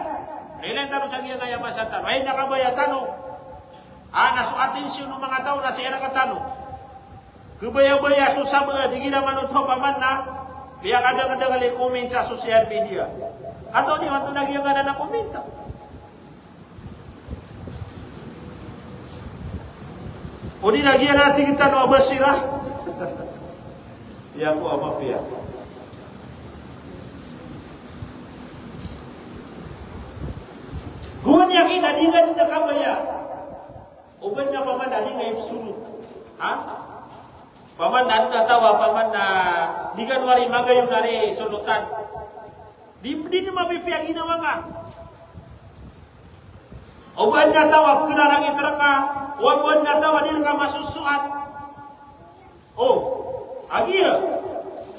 Ilan tanong sa giya ngaya masatan? Ay nakabaya tanong. Naso atensyon ng mga tao na siya nakatano. Kubaya-baya susama, di gina manuto paman na, biya kadang-kadang comment sa social media. Ato ni wato nagyang na komenta. O di nagyan natin kita no abasira. Iya ko ama piya. Guwan yakin adingan na kabaya. Uban na paman na ngay suluk. Ha? Paman na natawa, paman na di kan wari magayong nari sulutan. Di na mapipiyang ginawa nga. Uban na tawa, kunarang itraka. Uban na tawa, di na ka masusuat. Oh, agi ya.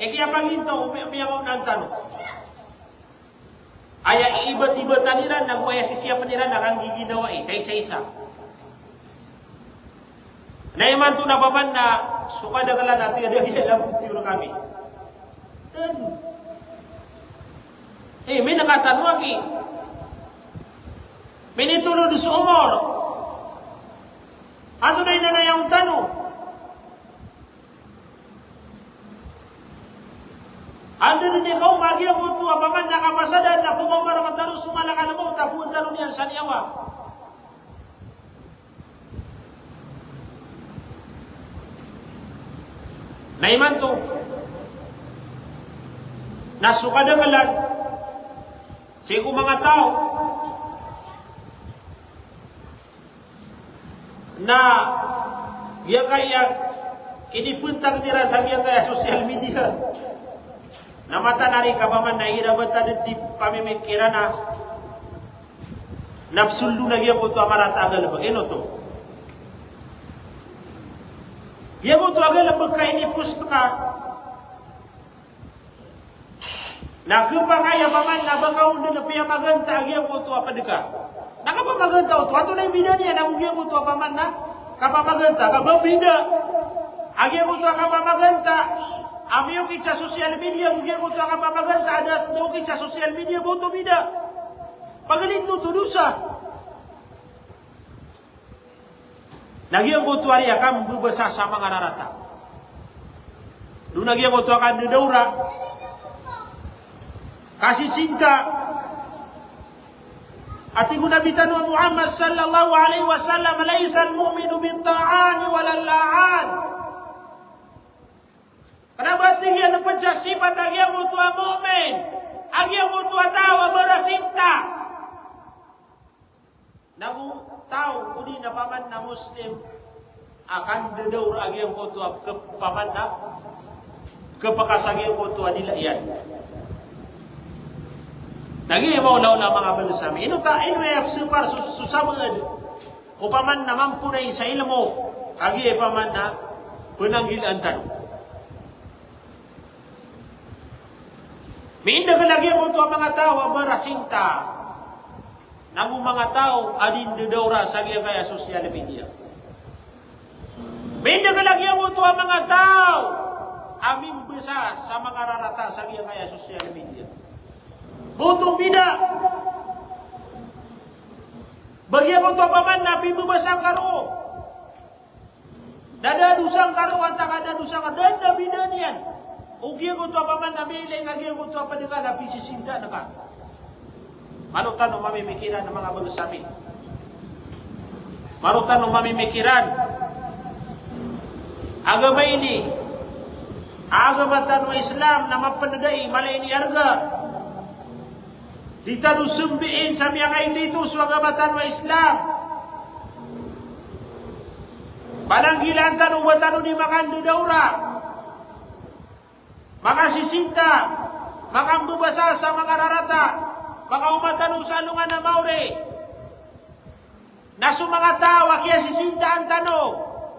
Kaya paginto, umiyak ko ng tanong. Aya iba-iba taniran, nagwaya sisiyapan nila, nakangiginawa kaysa-isa. Naiman to na paman na suka na kala natin ada hilang bukti kami. Dan may nakatanong lagi. May nitulod sa umor. Ato na yung tanong. Ando din ikaw magi ako to paman nakapasadan na pumamara ka tanong sumala ka na mo tapuan tanong niyan sa niyawa. Naiman to, nasukadagalan sa mga tao na iya kaya inipuntang tira sa iya kaya social media na mata nari kapaman na irabatan di pamimikira na napsuldo na iya ko to amaratagal bagino to. Ia mo tu agak lebih kaini pustaka. Na kaya paman na bakaw na piya maganta agya mo tu apa deka. Nakapa maganta tu ato na bida niya na ugya mo tu paman na kapa maganta kapa bida. Agya mo tu kapa maganta. Amiyo kita social media ugya mo tu kapa maganta ada do kita social media mo tu bida. Pagalit mo tu dosa. Nagyang ko tuwari akan berbesar sama mga narata. Doon nagyang ko tuwa akan dedaura. Kasih cinta. Ati ko nabitan wa Muhammad sallallahu alaihi wasallam laysa al-mu'minu bin-ta'ani wal-la'an. Kenapa tinggi ang pecah sifat nagyang ko tuwa mu'min? Nagyang ko tuwa tawa berasinta. Namu tahu kuni na paman na Muslim akan dedaur agi ang koto ke paman na kepakasagi ang koto nila iyan. Nagi mau laula mga bersami. Ino ay super susaban. Ko paman na mampu na sa ilmo agi paman na penanggilan tanong. Minda lagi ang koto mga tao berasinta. Namun mga tao adin dedaura sa kaya social media. Benda lagi ang uto ang mga tao amin bisa sa mga rarata sa kaya social media. Buto bida. Bagi ang uto paman na pimubasang karo. Dada dusang karo at kada dusang dada bida niyan. Ugi ko to paman na miling agi ko to pa dengan api sisinda na ka. Manutan no mamimikiran ng mga magasabi. Manutan no mamimikiran. Agama ini, agama tanwa Islam na mapanagay malay ni arga. Di tanu sumbiin sa mga itu sa agama tanwa Islam. Pananggilan tanu wa tanu di makandu daura. Maka sisinta, maka membasa sa mga rarata, maka umatan usalungan na maure. Nasu mga tawa, kaya sisinta ang tano,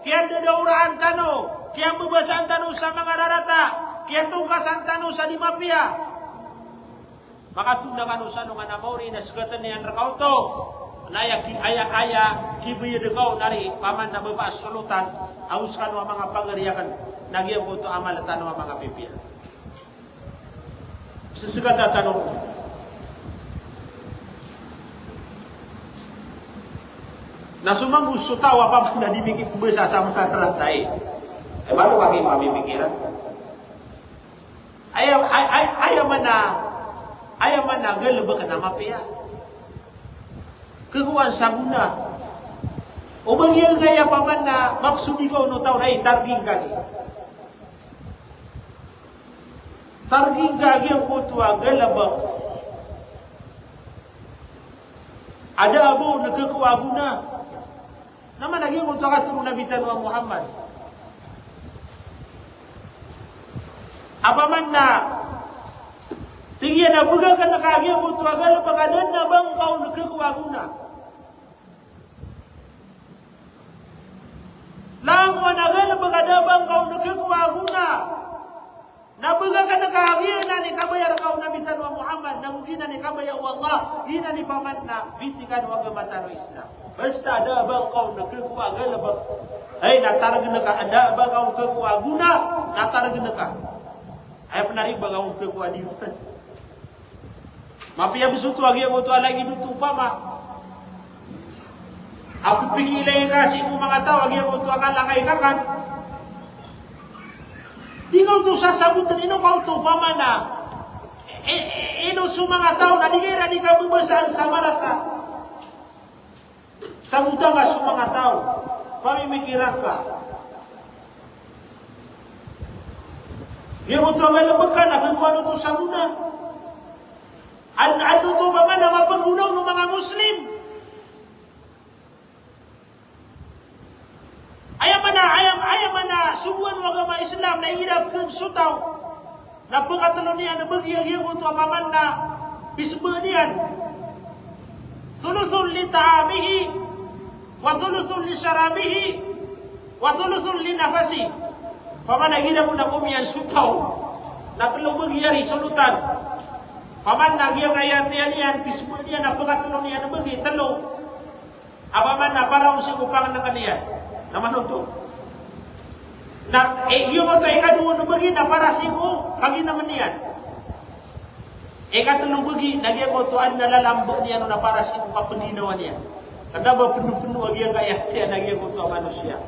kaya dadaura ang tano, kaya membasa ang tano sa mga rarata, kaya tungkas ang tano sa limapia. Maka tundangan usalungan na maure, nasugatan niyan rakauto, naya kibuya degaw nari, paman na babas sulutan, auskan wa mga pangariyakan, nagyang ko ito amalatan wa mga pipia. Sesegada tanong. Nasumang gusto tahu apa mana dibikin besar sama rantai. Baru kami pemikiran. Ayah mana gelebek nama pia. Kekuan saguna. Ubang yang gaya pamana maksud ikaw no tahu nai targing kani. Targing gagi ang kutua galabak. Ada abu nagkakawaguna. Naman naging kutua katulong Nabi Tanwa Muhammad. Apa man na tingyan na buga ka nakagi ang kutua galabak. Adan na bang kau nagkakawaguna. Langwa na galabak ada bang kau nagkakawaguna. Nabuga ka nakahagyan na ni kabayar kau Nabi Tanwa Muhammad, nangugina ni kabayar Allah, hina ni paman na bitikan wa gamatan Islam. Basta ada bang kau nagkukuha galabak. Ay natarag na ka, ada bang kau nagkukuha guna, natarag na ka. Ay penarik bang kau nagkukuha diutan. Mapiya bisutu agi mo to lagi dutu pa ma. Aku pikilay kasi mo mga tao agi mo to akalakay kakan. Di kau tu sasabutan ino kau tu pamana. Ino sumanga tao na digera di kamu besaan sama rata. Sabutan ka sumanga tao. Pamimikiran ka. Dia mo tu agalabakan akan kuano tu sabuna. Ano tu pamana mapanggunaw ng mga Muslim. Ayam mana subuan agama Islam na ihidapkan sutaw na pagkatalo niya na bagyagyan ko ito apaman na bisbanian thuluthun li ta'amihi wa thuluthun li syarabihi wa thuluthun li nafasi paman na ihidap ko na kumiyan sutaw na talo bagyari sulutan paman na giyang ayatian niyan bisbanian na pagkatalo niya na bagay talo apaman na para using upangan na kaniya naman ito na yung ito ikaduwa na bagi na para sigo kagi naman niyan ikatulong bagi nagyan mo ito ang nalalambok niya na para sigo kapaninawan niya kada ba penuh-penuh agi ang kayat siya nagyan mo ito ang manusia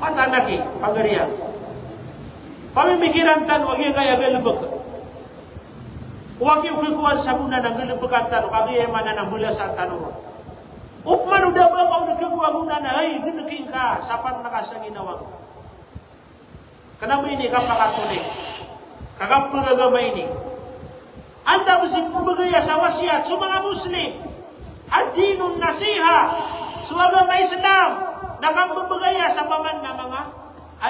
mata naki pagarihan pamimikiran tan agi ang kaya galubag huwag yung kikuhan sa muna ng galubagan tan kagi ay mana ng mula sa tanong Upman udah ba kau nagkagawaguna na ay ginaking ka sapat na ka sa ginawang. Kanamo ini kapakatulik. Kagapagagama ini. Anda mesti pembagaya sa wasiat sa mga Muslim. Ad-dinun nasiha sa agama Islam. Nakapagagaya sa paman na mga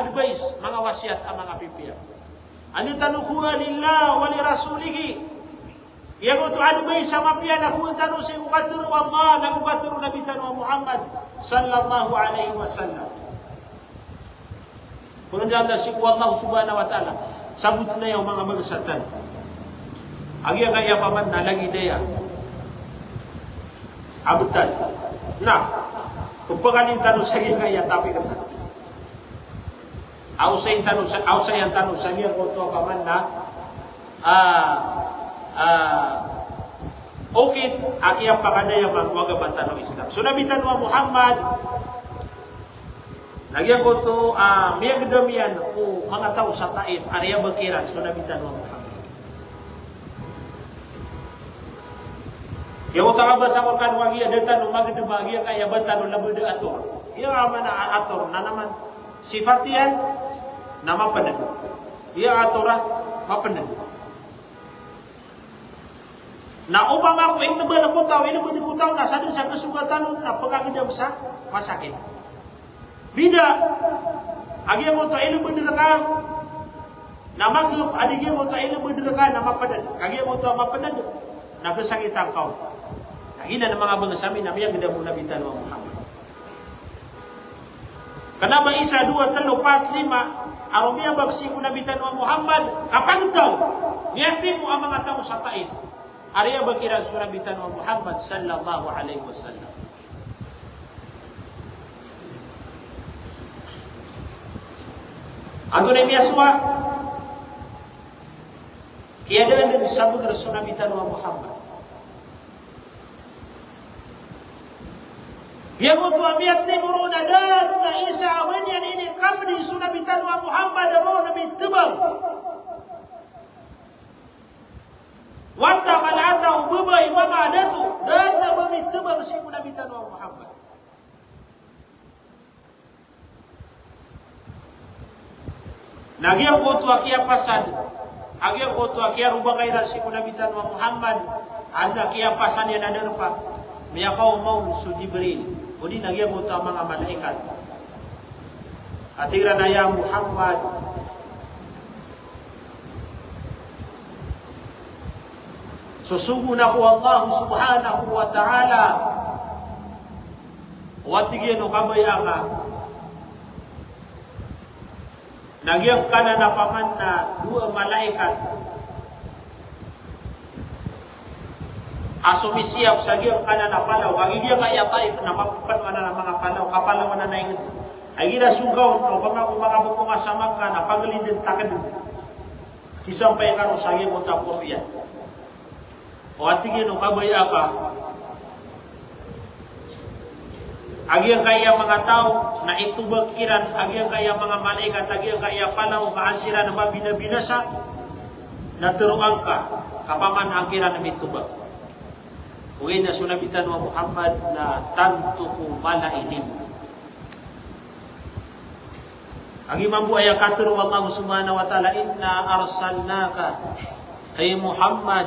advice, mga wasiat ang mga pipiya. Ano tanukuha lillah wa li rasulihi. Yang untuk adubay sama pian aku tahu saya ukaturu Allah dan ukaturu Nabi Tanwa Muhammad sallallahu alaihi wasallam. Pengenjaan si Allah subhanahu wa ta'ala sabut na yung mga magsatan. Agi ang kaya paman na lagi daya. Abutan. Nah, pagpagaling tanong sa kaya tapi kata. Ausay ang tanong sa kaya ko to paman na okay, aki ang pakadaya magwaga bantan ng Islam. So Nabi Tanwa Muhammad Nagyan ko to, may gedamian ko mga tao sa Taif, area Bakiran, sunabitan wa Muhammad. Ya utama basa ko kan wagi ada no magde bagia kaya batan no labude atur. Iya amana atur na naman sifatian nama penan. Iya aturah mapenan. Na upang ako ing tebal ko taw ilo budi ko taw na sa kesugatan na pagkagedam sa masakit. Bida agi mo to ilo budi rekam na magup adige mo to ilo budi rekam na mapenan. Agi mo to mapenan na kesakitan kau. Ina ng mga bangasami na miya ganda muna bitan wa Muhammad. Kenapa isa, dua, telu, empat, lima arumia baksi kuna bitan wa Muhammad kapag daw niyatin mo ang mga tao sa Taif. Ariya bagiran surah bitan wa Muhammad sallallahu alaihi wasallam. Anto na miyaswa kiadaan din sabag surah bitan wa Muhammad. Yang untuk ambil timur nadar na Isa awenyan ini kabdi sunabitan wa Muhammad mo nabi tebal. Wanta malata ubay mama adatu dan nabi tebal si sunabitan wa Muhammad. Nagyang ko to akia pasad. Agyang ko to akia rubah kairan si sunabitan wa Muhammad. Ada kia pasan yang ada rupa. Miyakaw mau su Jibril. Udi nagyang mo ta mga malaikat. Atigra na ya Muhammad. Susugo na ko Allah subhanahu wa ta'ala. Watigyan o kabaya ka. Nagyang ka na napaman na dua malaikat. Asumisiap sa giyang kanan na palaw. Ang iya kaya Taif na mapupan na mga palaw. Kapalaw na na ingin. Ay gira sugaw. O mga bukunga sa Makkah na pagalindin takad. Kisampay ka rin sa giyang utapor yan. O atingin o kabaya ka. Agyang kaya mga tao na itubakiran. Agyang kaya mga malaikat. Agyang kaya palaw. Kaasira na mabinabinasa. Na teruang ka. Kapaman ang kira na mitubak. Uwi na sunabitan wa Muhammad na tantuku malainim. Ang imam bu ayat katur wallahu subhanahu wa ta'ala inna arsalnaka ay Muhammad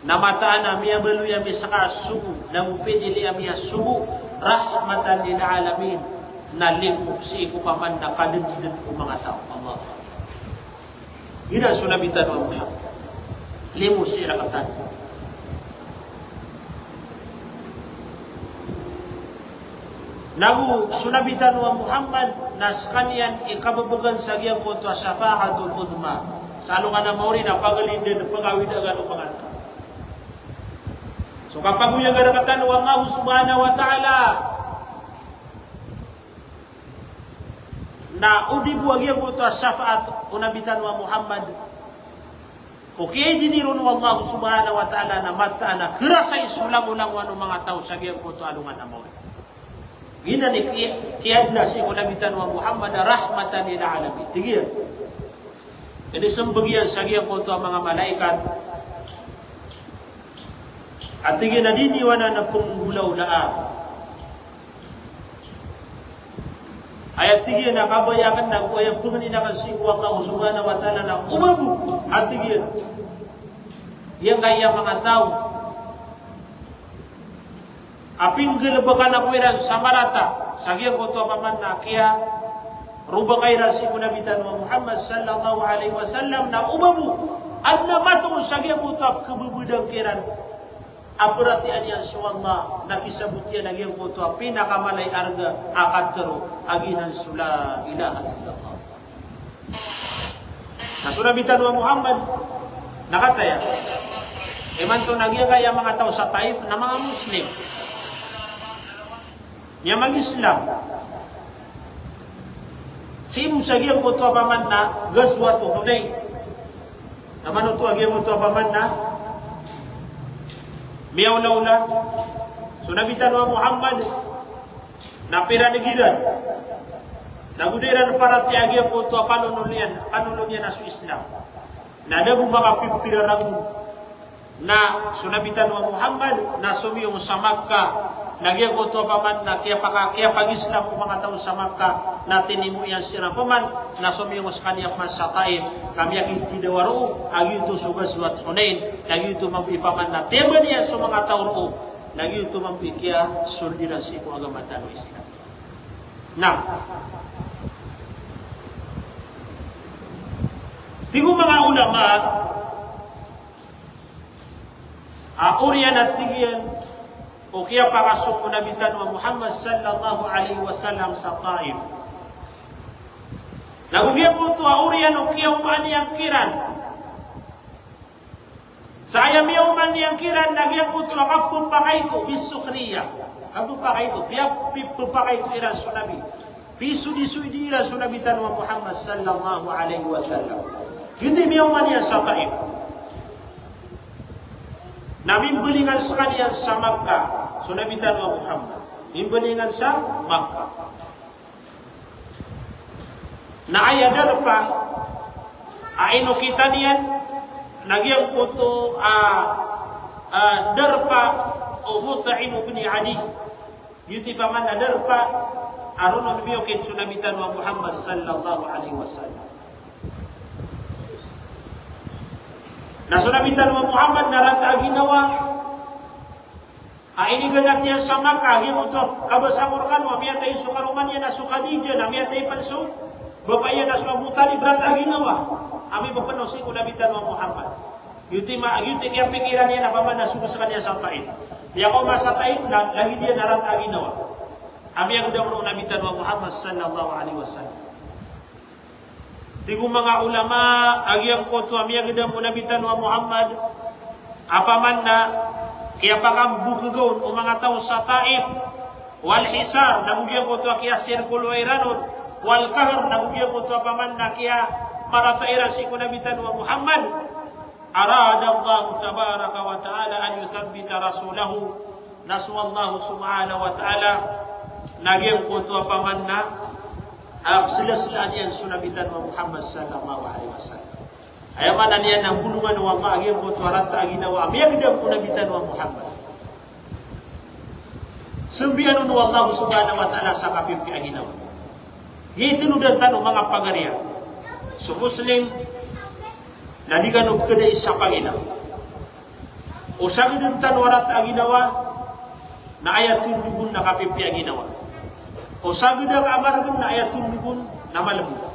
namataan miya beluya misaka subu namupid ili amya subu rahmatan lil alamin nalimupsi ku paman na kadendiden ku mga tao Allah. Ina sunabitan wa Muhammad limus sila katan. Nagu sunabitan wa Muhammad nas kanian ikababagan sa giyang konto syafaatul udma. Sa ano nga na mauri na pagalindin pagawid agad o panganta. So kapag uyang garakatan wa Allah subhanahu wa ta'ala na udibu agiyang konto syafaat unabitan wa Muhammad. Kukiyay dinirun wa Allah subhanahu wa ta'ala na mata na kerasay sulang-ulang wa mga tao sa giyang konto anungan na mauri. Gina ni kiadna si unabitan wa Muhammad rahmatan lil alamin. Tigil. Jadi sembagian sagian ko to mga malaikat. At tigil na diniwana na punggulaw laa. Ayat tigil na kabayakan na kuyang panginakan si Allah subhanahu wa ta'ala na umabu. At tigil. Yang kaya mga tao aping gelebakan na puwiran sa marata. Sagiyan ko to paman na kaya rubah kairan si kunabitan wa Muhammad sallallahu alaihi wasallam na umamu. At namatong sagiyan ko to kebubudang kiran. Apuratian yan suwallah nakisabutian nagyang ko to pinakamalay arga akatero aginan sula ilaha illallah. Na sunabitan wa Muhammad nakataya. Emanto nagyang kaya mga tao sa Taif na mga Muslim. Niya mag-Islam. Si ibu sagiang ko to paman na gazwat o Hunain. Naman ito agiang ko to paman na miyaw-laula. So nabitan wa Muhammad na piranigiran. Nagudiran para tiagya po ito panununian na su Islam. Na ada mga pipiraragun na sunabitan wa Muhammad na sumiyong sa Makkah. Nagyan ko ito paman na kaya pag-Islam o mga tao sa Makkah na tinimu yan sila paman na sumiyong sa kaniyak mas sa Taif. Kami ang itidawaro, agi ito sugas wat Hunain, agi ito mabipaman na tema niyan sa mga tao ro, agi ito mabikya surdiran si ko agamatan o Islam. Nah, tigo mga ulama, uriyan at tigyan, o kaya pakasok nabitan wa Muhammad sallallahu alaihi wasallam sa Taif. Nagugyan po ito, uriyan o kaya umani ang kiran. Sa ayam ya umani ang kiran, nagyan po ito, kapupakay ito, bisukriya. Kapupakay ito, pipupakay ito iran sunabi. Pisu di iran sunabitan wa Muhammad sallallahu alaihi wasallam. Gitu yung umani ang sa Taif. Namimbulingan sa kanya sa Makkah. Sunabitan wa Muhammad. Mimbulingan sa Makkah. Naayadar pa, aino kita niyan, nagyang kuto darpa o Mut'im bin Adi. Yuti pa man na darpa, aron biyo kin sunabitan wa Muhammad sallallahu alaihi wasallam. Nasunabitan wa Muhammad narata ginawa. Ini ganat yan sa Makkah, gimuto kabasangurkan wa miyatay sukaruman yan na sukadidya na miyatay panso. Bapak yan na Abu Talib rata ginawa. Ami papanosi ko nabitan wa Muhammad. Yuti kaya pikiran yan na paman na sukasakan niya sa Taif. Diya ko masa Taif, lagi dia narata ginawa. Ami ang daw nabitan wa Muhammad sallallahu alaihi wasallam. Tigo mga ulama, agyang ko to ami ang daw nabitan wa Muhammad. Apaman na kaya pakambu kegaun o mga tao sa Taif, wal hisar, nagugyan ko ito kaya sirkulo iranod, wal kahar, nagugyan ko ito paman na kaya marataira si kunabitan wa Muhammad. Arada Allah tabaraka wa ta'ala an yuthabbita rasulahu, naswa Allah subhanahu wa ta'ala, nagyan ko ito paman na sila-silaan yan sunabitan wa Muhammad sallallahu alaihi wasallam. Ayaman na niyan ang bulungan wa Allah agyan ko tuwarat ta ginawa. Amiyagdam ko nabitan wa Muhammad. Sumbiyan wa Allah subhanahu wa ta'ala sa kapimpi ang ginawa. Hitinudan tanong mga pagariya. So Muslim, nadiganong kada isa panginaw. O sagidan tanwarat ang ginawa, na ayat tundugun na kapimpi ang ginawa. O sagidan amaragam na ayat tundugun na malabog.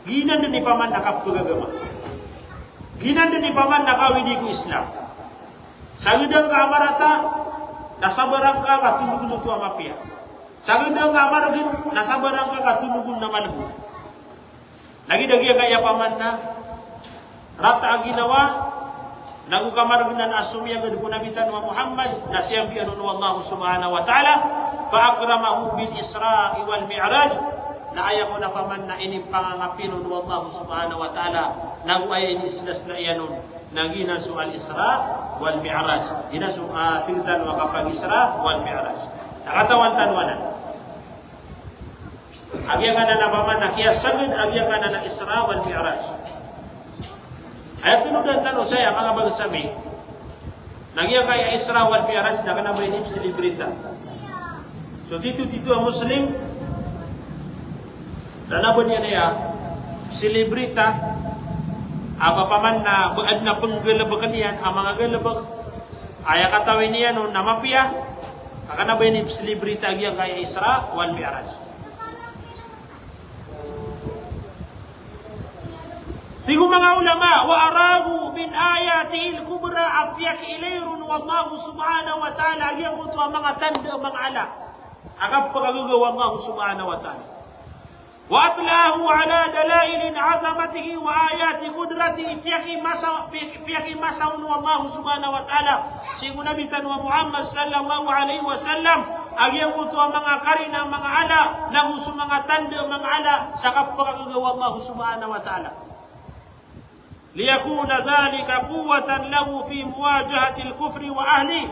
Ginan din ipaman na kapagagama. Ginan din ipaman nakawidi ko Islam. Sagudang kamarata, nasabarang ka katulugun ito ang mapia. Sagudang kamaragin, nasabarang ka katulugun na malabu. Nagidagya kaya paman na, rata ang ginawa, nagukamaragin na asumi ang gado nabitan wa Muhammad, na siyang bianun wa Allah subhanahu wa ta'ala, faakramahu bil Isra wal Mi'raj, na ayaw ko na paman na inimpangangapinon wa Allah subhanahu wa ta'ala nag-uaya inislas na iyanon naginaso al-Isra wal Mi'raj. Ginaso tingtan wa kapag Isra wal Mi'raj. Nakatawan-tanwanan. Agya ka na paman na kaya sagad agya ka na Isra wal Mi'raj. Ayaw tinudan tanong saya mga bagasami. Nagya kaya Isra wal Mi'raj na ka na may silibrita. So dito ang Muslim nanabon niya niya, silibrita, aba paman na buad na pun galabagan niyan, ang mga galabag, ay katawin niya no, namapya, kakanabay ni silibrita agyan kaya Isra wal Mi'raj. Tigo mga ulama, wa arahu min ayatil kubra apyak ilayrun wallahu subhanahu wa ta'ala agyan ko ito ang mga tanda, mga ala. Agap pagagawa Allah subhanahu wa ta'ala. وأطلعه على دلائل عظمته وآيات قدرته فيكي مساون والله سبحانه وتعالى سيكون نبيا ومحمد صلى الله عليه وسلم أجيب قطوة من قرنا من على نغس من تند من على سكبر والله سبحانه وتعالى ليكون ذلك قوة له في مواجهة الكفر وأهله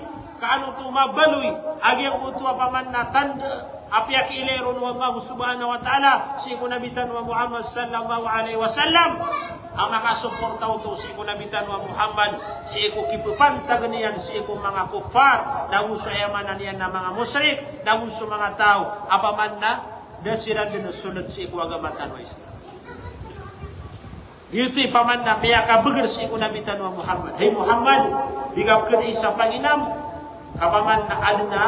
kaano to mabaloy agyang uto apaman na tanda apyak ileron wallahu subhanahu wa ta'ala si kunabitan wa Muhammad sallallahu alaihi wasallam ang makasuporta uto si kunabitan wa Muhammad si ko kipupantag niyan si ko mga kufar naguso yamanan niyan na mga musyrik naguso mga tao apaman na dasiran din sunod si ko agamatan wa Islam. Yuti paman na kaya kabeger si kunabitan wa Muhammad. Hey Muhammad, digap ka isa panginam kapaman na adna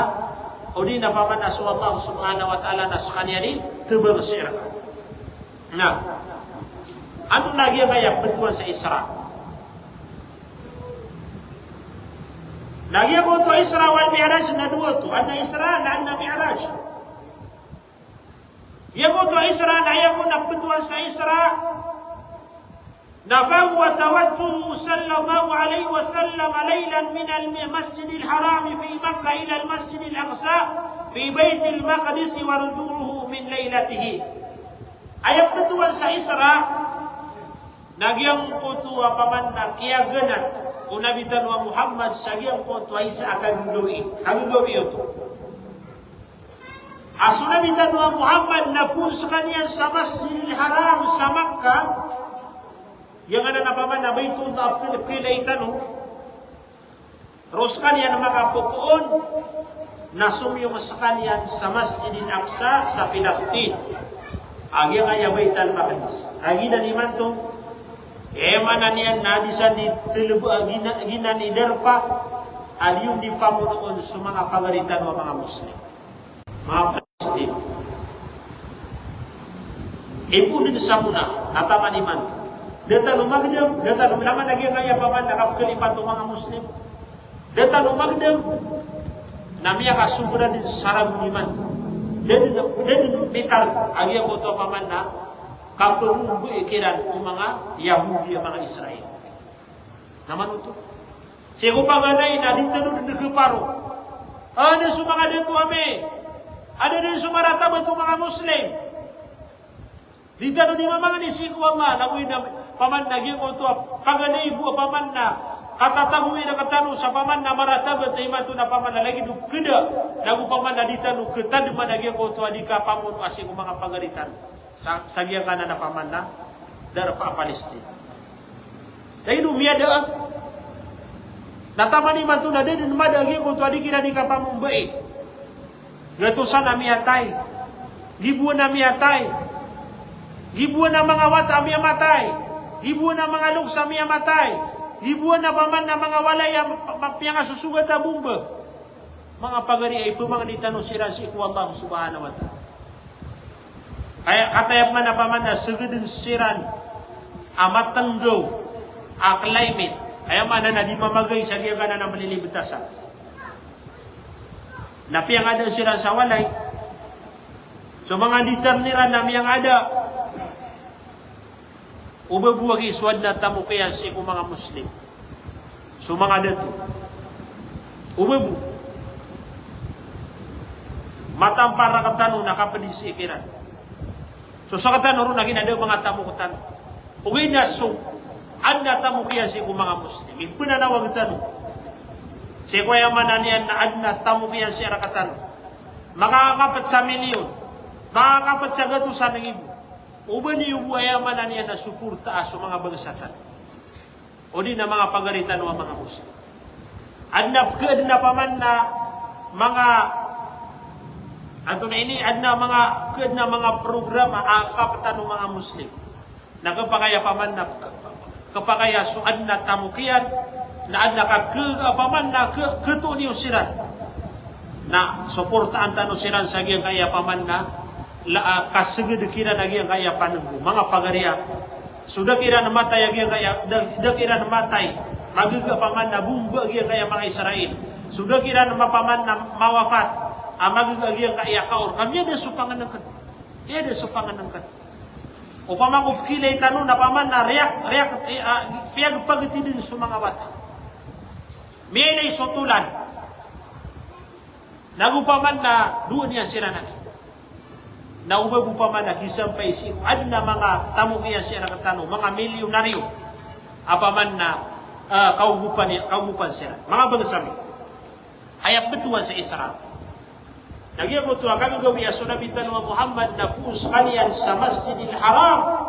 o di na paman na Allah subhanahu wa ta'ala na sa kanya ni tebal sira. Nah, ano lagi kaya bentuan sa Isra? Lagi ko to Isra wal Mi'raj na duwa to. Anna Isra na anna Mi'raj. Yago to Isra na yago na bentuan sa Isra. فهو توجه صلى الله عليه وسلم ليلا من المسجد الحرام في مكة إلى المسجد الأقصى في بيت المقدس ورجوعه من ليلته. Ayat betuan sa Isra nagyang kutu apaman na kiyaganat unabitan wa Muhammad sagyang kutu ay sa akan luwi. Ang luwi ito. Asunabitan wa Muhammad na kung sa kanya sa Masjidil Haram sa Makkah yang ada napaman na Baitullah pilaitan terus kanya na makapupuon na sumiyong sa kanya sa Masjidil Aqsa sa Palestina agi kaya Baitul Maqdis agi na niman to mana niyan na disan ni telebu gina ni derpa aliyong di pamunoon sa mga pagaritan wa mga Muslim mga Palestina ibu din sa muna nataman iman data lumagdam, data lumalaman lagi kaya paman nakapkalipan itong mga Muslim. Data lumagdam, namiya kasuburan din sarang iman. Dito bitar, agya ko ito paman na kapulunggo ikiran ng mga Yahudi, mga Israel. Naman ito. Siya ko panganay na dito doon nagkaparo. Ano sa mga dito kami? Ano din sumarata ba itong mga Muslim? Dito doon ni mamang nisiko Allah, nakuin na paman na gingo to paganay buo paman na katataguin na katano sa paman na maratabat na iman to na paman na lagi doon keda lagu paman na ditano ketad man na gingo to adika pamun asi ko mga pagaritan sa giyan na paman na darpa Palestina. Dahil umiyada nataman iman to na din madagi ko to adikira di ka pamun bae. Gatusan na miyatay. Gibuan na miyatay. Gibuan na mga wata miyamatay. Hibuan na mga luksa miya matay. Hibuan na paman na mga walaya nga susugat na bumba. Mga pagari ay pumang ditano sila si Allah subhanahu wa ta'ala. Kaya katayap man na paman na sagudin siran amat tanggaw a climate. Kaya man na di mamagay sa diya ka na ng malilibutasan. Napiyang ada sila sa walay. So mga determinan na miyang ada ubabuwag iswad na tamukayan sa ikong mga Muslim. So mga dato. Ubabu. Matampar na katano nakapadisikiran. So sa katano rin naging ada mga tamukatan. Ugay na so, ad na tamukayan sa ikong mga Muslim. Ipunanawag tanong. Si Kuya Mananian na ad na tamukayan sa katano. Makakapat sa milyon. Makakapat sa gatusan ng ibo. Uban niyo buhayaman na niya na suporta sa mga bagsatan. O di na mga pagaritan ng mga Muslim. Adnapkad na paman na mga ato na ini adna mga kad na mga programa kapatan ng mga Muslim. Nagapakaya paman na kapakaya so adna tamukian na adna paman na keto niyo siran. Na suportaan tano siran sa giyang kaya paman na kasagad kira lagi ang kaya panunggo mga pagariya sudah kira namatay ang kaya kira namatay magiga paman na bumba ang kaya mga Israel sudah kira mapaman na mawafat magiga ang kaya kaor kami ada supangan ng kat ada supangan ng kat o pamangop kilay tanong na paman na reak piyag pagitidin sa mga bata may na isotulan nagupaman na doon niya sila na naubabu pa man nagisampay si ad na mga tamukiya siya nakatano, mga milyonaryo apaman na kaugupan sila. Mga bagasami. Hayap betuan sa Isra. Nagyan ko ito, kagagawi aso nabitan wa Muhammad na pus kaniyan sa Masjidil Haram.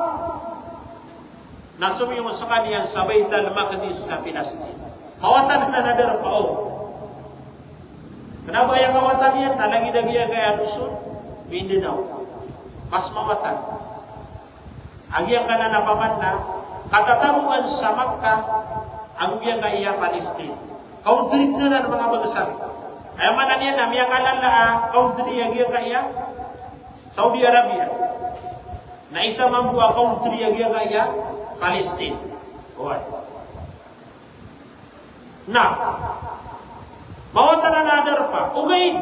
Nasumiyong sa kaniyan sa Baitul Maqdis sa Palestine. Mawatan na nadar pa o. Kenapa yang mawatan yan? Nalagi-lagi yang kaya lusun? Mindanao. Mas mawatan. Agi yang kana napaman na, katataruan sa Makkah, ang yang kaya Palestine. Country na ng mga bagasari. Ay mana niya na miyang alala country yang kaya Saudi Arabia. Na isa man buwa country yang kaya Palestine. Oy. Nah, mawatan na nadar pa. Ugayin.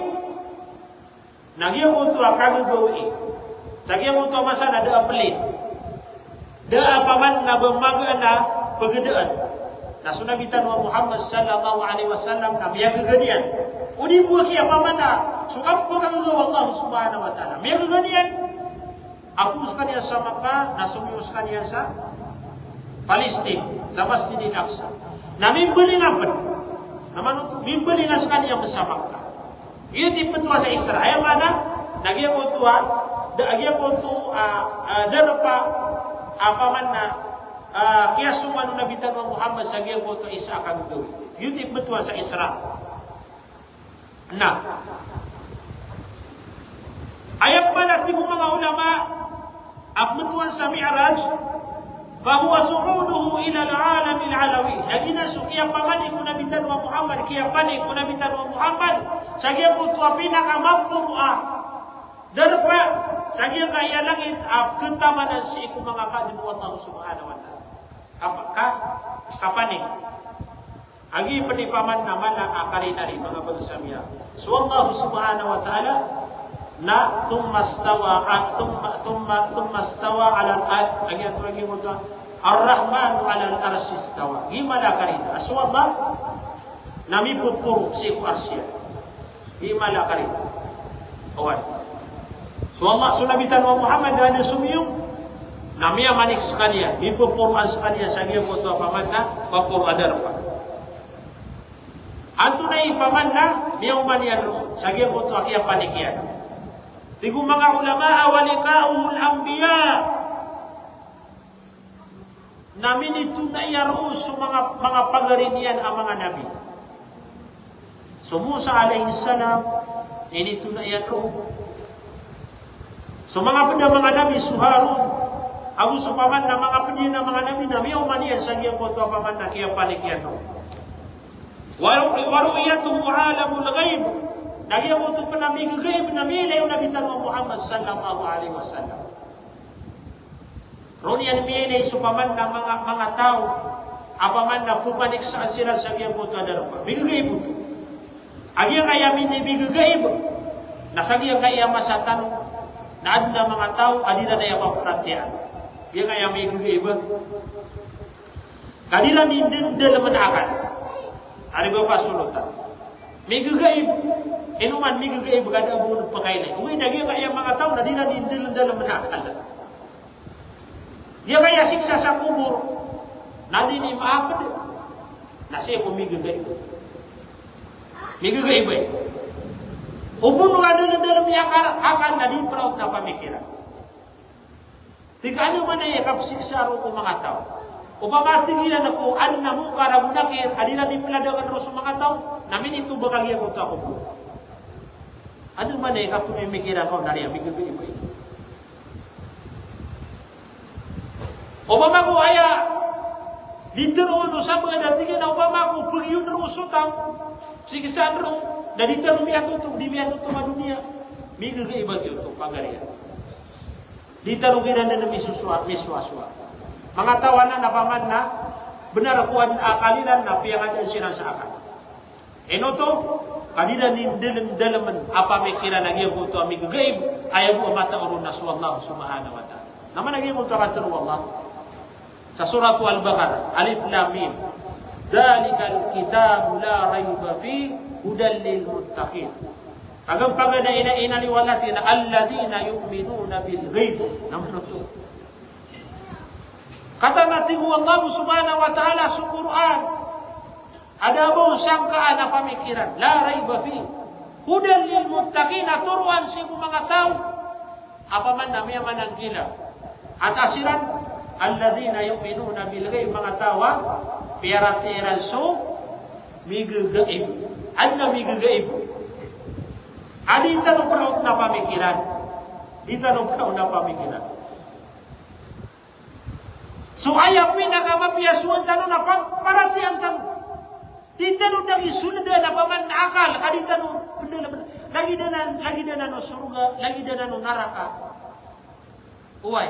Nagyan mo ito kagagawi. Sagyan mo ito masa na da-apelin. Da-apaman na bamaga na pagdaan. Nasunabitan wa Muhammad sallallahu alaihi wasallam na miya gaganian. Udi buwa kiya pamana. Sukap ko kagagawa Allah subhanahu wa ta'ala. Miya gaganian. Apus kaniya sa Makkah, nasumiyos kaniya sa Palestine, sa Masjidil Aqsa. Namimbalingan pa. Naman ito, mimbalingan sa kaniya sa Makkah. Iyo di petua sa Isra. Ay mana? Nagyan ko ito darapa apaman na kaya sumano nabitan wa Muhammad sa nagyan ko ito isa kang gawin. Iyo di petua sa Isra. Nah, ayat mana tigo mga ulama ang petuan sa Mi'raj bahwa su'uduhu ila al-alam al-alawi. Nagina sukiya pamani ko nabitan wa Muhammad, kiya pani ko nabitan wa Muhammad, sagya ko tuwa pinakamapurua. Darpa, sagya kaya langit, kentamanan si iku mga kadin wa Allah subhanahu wa ta'ala. Apakah? Kapani? Agi penipaman na mala akarinari mga bagsamiya. So Allah subhanahu wa ta'ala na thumma stawa ala al-arsh agyan turagi mo to ar-rahman ala al-arsh istawa gimana karina aswaba nami pupuru si arsya gimana karina awal so Allah sunabitan wa Muhammad dan sumiyong nami amanik sekalian mi pupuru sekalian sagiya mo to pamanna papuru adarpa antunay pamanna miyong manian sagiya mo to akiya panikian. Tigo mga ulama walikauhul anbiya namin ito na iarus sa mga pagarinian ang mga nabi. So Musa alayhi salam ini ito na iarus. So mga nabi suharun ako sa paman na mga pwede na mga nabi na miyaw maniyan sa giyang ko ito paman na kiyang panikyan. Waru'iyatuhu alamul ghaib. Nagyan mo ito pa na may gagayib na milay yung nabitan mo Muhammad sallallahu alaihi wasallam. Ron yan milay supaman ng mga tao, apaman na pumanik saan sila sa giyang mo ito adarapa. May gagayib ito. Agyan kaya may gagayib. Nasagyan kaya masatan na adna mga tao, adina na yung paparantian. Agyan kaya may gagayib. Kadila din dalaman akan. Ari ba pa sulutan? May gagayib. Inuman may gagayib kada abunod pakailay. Uy, nagyan kaya mga tao na di na dalam manakala. Diya kaya siksa sa kubur. Na di ni maapad. Nasi ako may gagayib. May gagayib eh. Upuno ka doon na dalam akal na di proud na pamikiran. Tika ano man ay kapsiksa ro ko mga tao. Upamatigilan ako, na mo karagunakir, adila di peladakan ro sa mga tao, namin ito bakagya ko ako po. Ano man ay kapumimikiran ko na riyan, bigay mo ito. Obama ko aya, dito ro sa mga datingin na Obama ko, pag yun ro sutang, sige saan ro, na dito ro miyatutong, di miyatutong madunia, bigay ibag yun itong pagariyan. Dito ro kinanda na miswaswa. Mga tawanan na paman na, benar kuan akaliran na piyangan sila sa akal. Eno to, kadina ni dalaman apa mikira naging kuto ami gagaib ayaw mo mata urun na Allah subhanahu wa ta'ala. Naman naging kuto katur Allah. Sa surah Al-Baqarah, Alif Lam Mim. Dzalikal kitabu la raiba fi hudal lil muttaqin. Agam pagana ina liwalatina alladzina yu'minuna bil ghaib. Naman to. Kata natin Allah subhanahu wa ta'ala sa Quran Ada bau sangkaan na pamikiran. La raiba fi. Hudan lil muttaqina turuan si mga tao. Apa man namanya manangkila. At asiran alladzina yu'minuna bil ghaib mga tawa piaratiran so migagaib. Anna migagaib. Adi tanong praut na pamikiran. Di tanong praut na pamikiran. So ayam pinakamapiyasuan tanong na paratian tanong. Di tanong lagi sunod na paman akal. Adi tanong lagi na no surga, lagi na no naraka. Uway.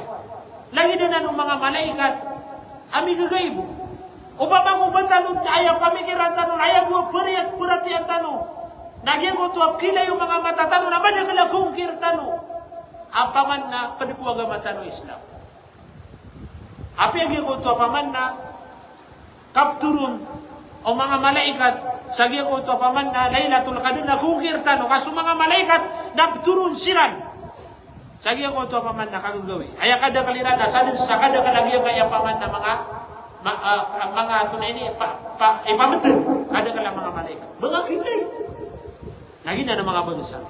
Lagi na no mga malaikat. Ami gagaib. Upamang ubatanong ayam pamikiran tanong, ayam mo perhatian tanong. Nagyan ko tuwap kila yung mga mata tanong naman na kalagungkir tanong. Apaman na padikuwaga matanong Islam. Api ang ko tuwap apaman na kapturun o mga malaikat sagya ko tuwap apaman na Laylatul Qadr na gungkir tanong. Kaso mga malaikat napturun siran. Sagya ko tuwap apaman na kagagawi. Ay kada kaliran na sa kada kalagyan kaya apaman na mga tunay ni ipamatin. Kada kala mga malaikat. Mga kilay. Lagi na ng mga bangsa.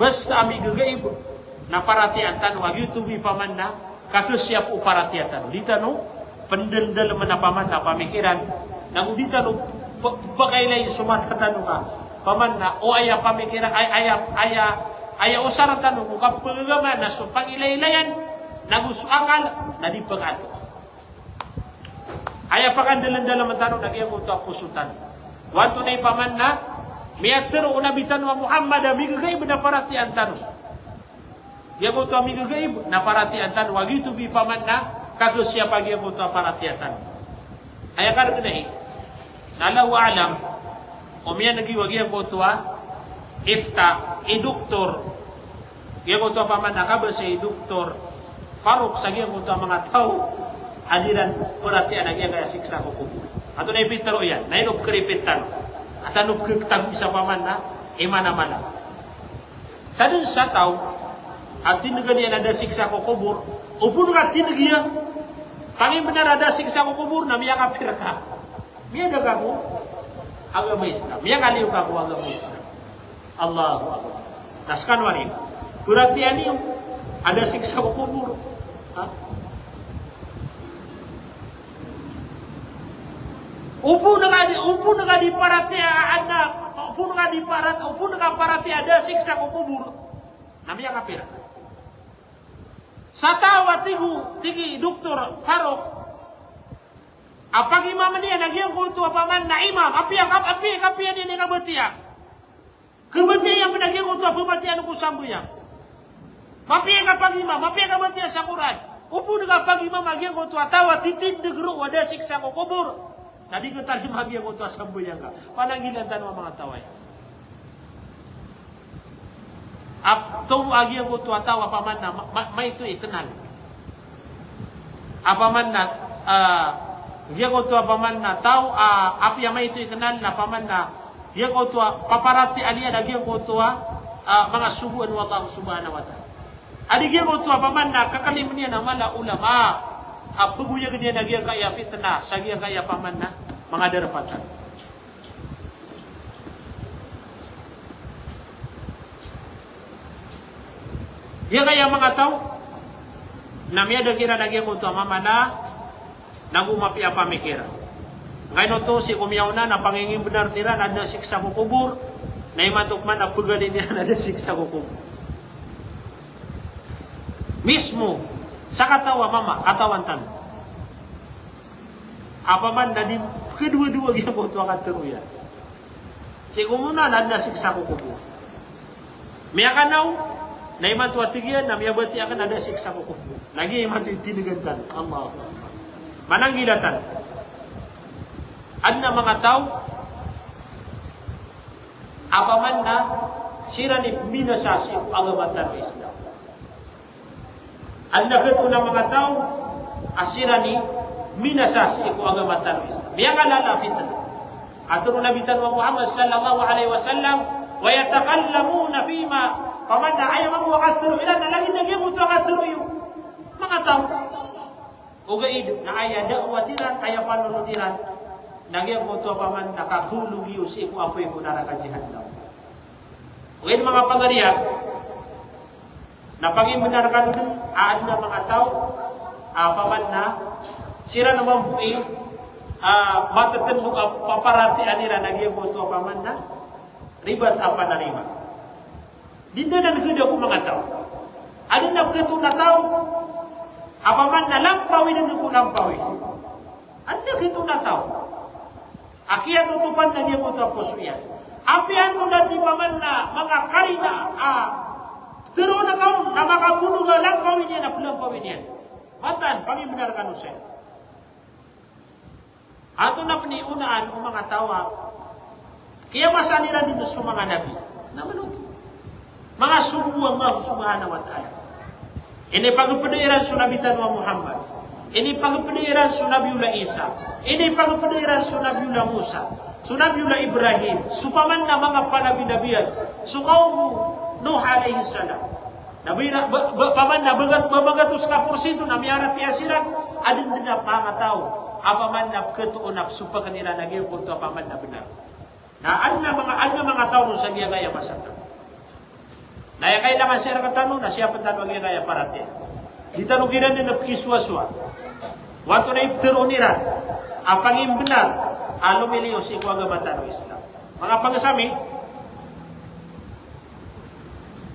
Basta ami gagaib na paratian tanong ag yutubi paman na kakusyap o paratian tanong. Di tanong, pendendal man na paman na pamikiran. Nang di tanong, pagkailay sumata tanong ka. Paman na, o aya pamikiran, aya usara tanong, kung kapagagaman na so pangilay-ilayan, nagusuakal, na di pag-ato. Aya pakandalan-dalan man tanong, nagyang ko ito ang pusutan. Wanto na ipaman na, miyatero unabitan wa Muhammad migagaib na paratian tanong. Yago to migagaib na paratian tanong. Wagito bi paman na kagusya pag yago to paratian tanong. Ay akar kanahi. Nalaw alam umiya nagiwagi yago to ifta iduktor. Yago to paman na kabase iduktor Faruk sa yago to mga tao adiran paratian nagya kaya siksa ko kubo. Ato na ipitaro yan. Nainop keripit tanong. At anong kagtago sa paman na imana-mana. Sa dun sa tao, at tinagalian na siksa ko kubur, upo nga tinagyan. Pangin benar ada siksa ko kubur na miya kapir ka. Miya daga ko, agama Islam. Miya kaliw ka ko agama Islam. Allahu Akbar. Naskan warin. Perhatian niyo, ada siksa ko kubur. Upo na di parati ada siksa ko kubur. Namanya kapir. Sa tawa tigi doktor Faruk. Apang imam niya nagyang ko to paman na imam. Api niya ni kabatiya. Kabatiya yang nagyang ko to pamatian ko sambuya. Mapi kapag imam, mapi kabatiya sa Quran. Upo na kapag imam nagyang ko to tawa titid negro ada siksa ko kubur. Nadi ko tali mabiyang ko ito asambuyan ka. Panangilan tanong mga taway. Tong agiyang ko ito atawa paman na may ito ikenal. Apaman na agiyang ko ito paman na tao api may ito ikenal na paman na agiyang ko ito paparati aliyan agiyang ko ito mga subuan wa Allah subhanahu wa ta'ala. Adigiyang ko ito paman na kakalim niya na mala ulama. Paguyag niya nagyang kaya fitna, sagyang kaya paman na mga darapatan. Yan kaya mga tao, namiyada kira nagyang kunto mama na nagumapi ang pamikira. Ngayon to si kumiyaw na pangingin benar nila na siksa ko kubur, na imatok man na pagalin nila na siksa ko kubur. Mismo, sa katawa mama, katawan tanong. Apa man na di kedua-dua gina ko ito akan teruya. Si kumuna na siksa ko kubur. Miya ka naw, na iman tuwa tigyan na miya bati akan ada siksa ko kubur. Lagi iman tuwa tinigantan. Allah. Mananggilatan. Adna mga tao, apa man na sira ni binasasi agamatan Islam. Anda ketuna mga tao, asira ni minasasi ko agamatan Islam. Yang alala fitna. Aturo nabitan wa Muhammad sallallahu alaihi wasallam wa yatakallamuna fima pamanda ay mga wakaturo ilan na lagi nagyamot wakaturo yung mga tao. Uga ido na aya dakwatiran aya panunutiran nagyang ko to paman nakahulog yu si ko apoy ko narakajihan daw. Ngayon mga pangariya, napaging benarkan dun, aad na mga tao, paman na, sira naman po matatan mo paparati anira nagyang ko to paman na, ribat apa na riba. Dito na nagkida ko mga tao. Ano na po na tao? Apaman na lampawin na ko lampawin. Ano na ito na tao? Akia tutupan na niya po tapos yan. Apian mo na di paman na mga karina, pero na kaon, na makapuno nga lampawin yan, lampawin yan. Matan, pangibenar ka no siya. Ato na paniunaan o mga tawa, kaya masanira din sa mga nabi. Naman ito. Mga sumuwang Allah subhanahu wa ta'ala. Ini pagpediran sa nabitan wa Muhammad. Ini pagpediran sa Nabiullah Isa. Ini pagpediran sa Nabiullah Musa. Sa Nabiullah Ibrahim. Supaman na mga panabi-nabiyan. Sa kaum Nuh alayhi salam. Paman na babagatos ka porsinto na miyarat tiya sila. Adin din na pangatao. Apaman na ketuunap. Supa kanila nagyang kulto apaman na benar. Na ano mga tao sa niya gaya masakta. Na kailangan siya nakatanong na siya pantanong niya kaya parati. Di tanugiran din na pakiswa-swa. Wato na ipteroniran. Ang panging benar, lumiliyo si ikaw agabatan ng Islam. Mga pangasami,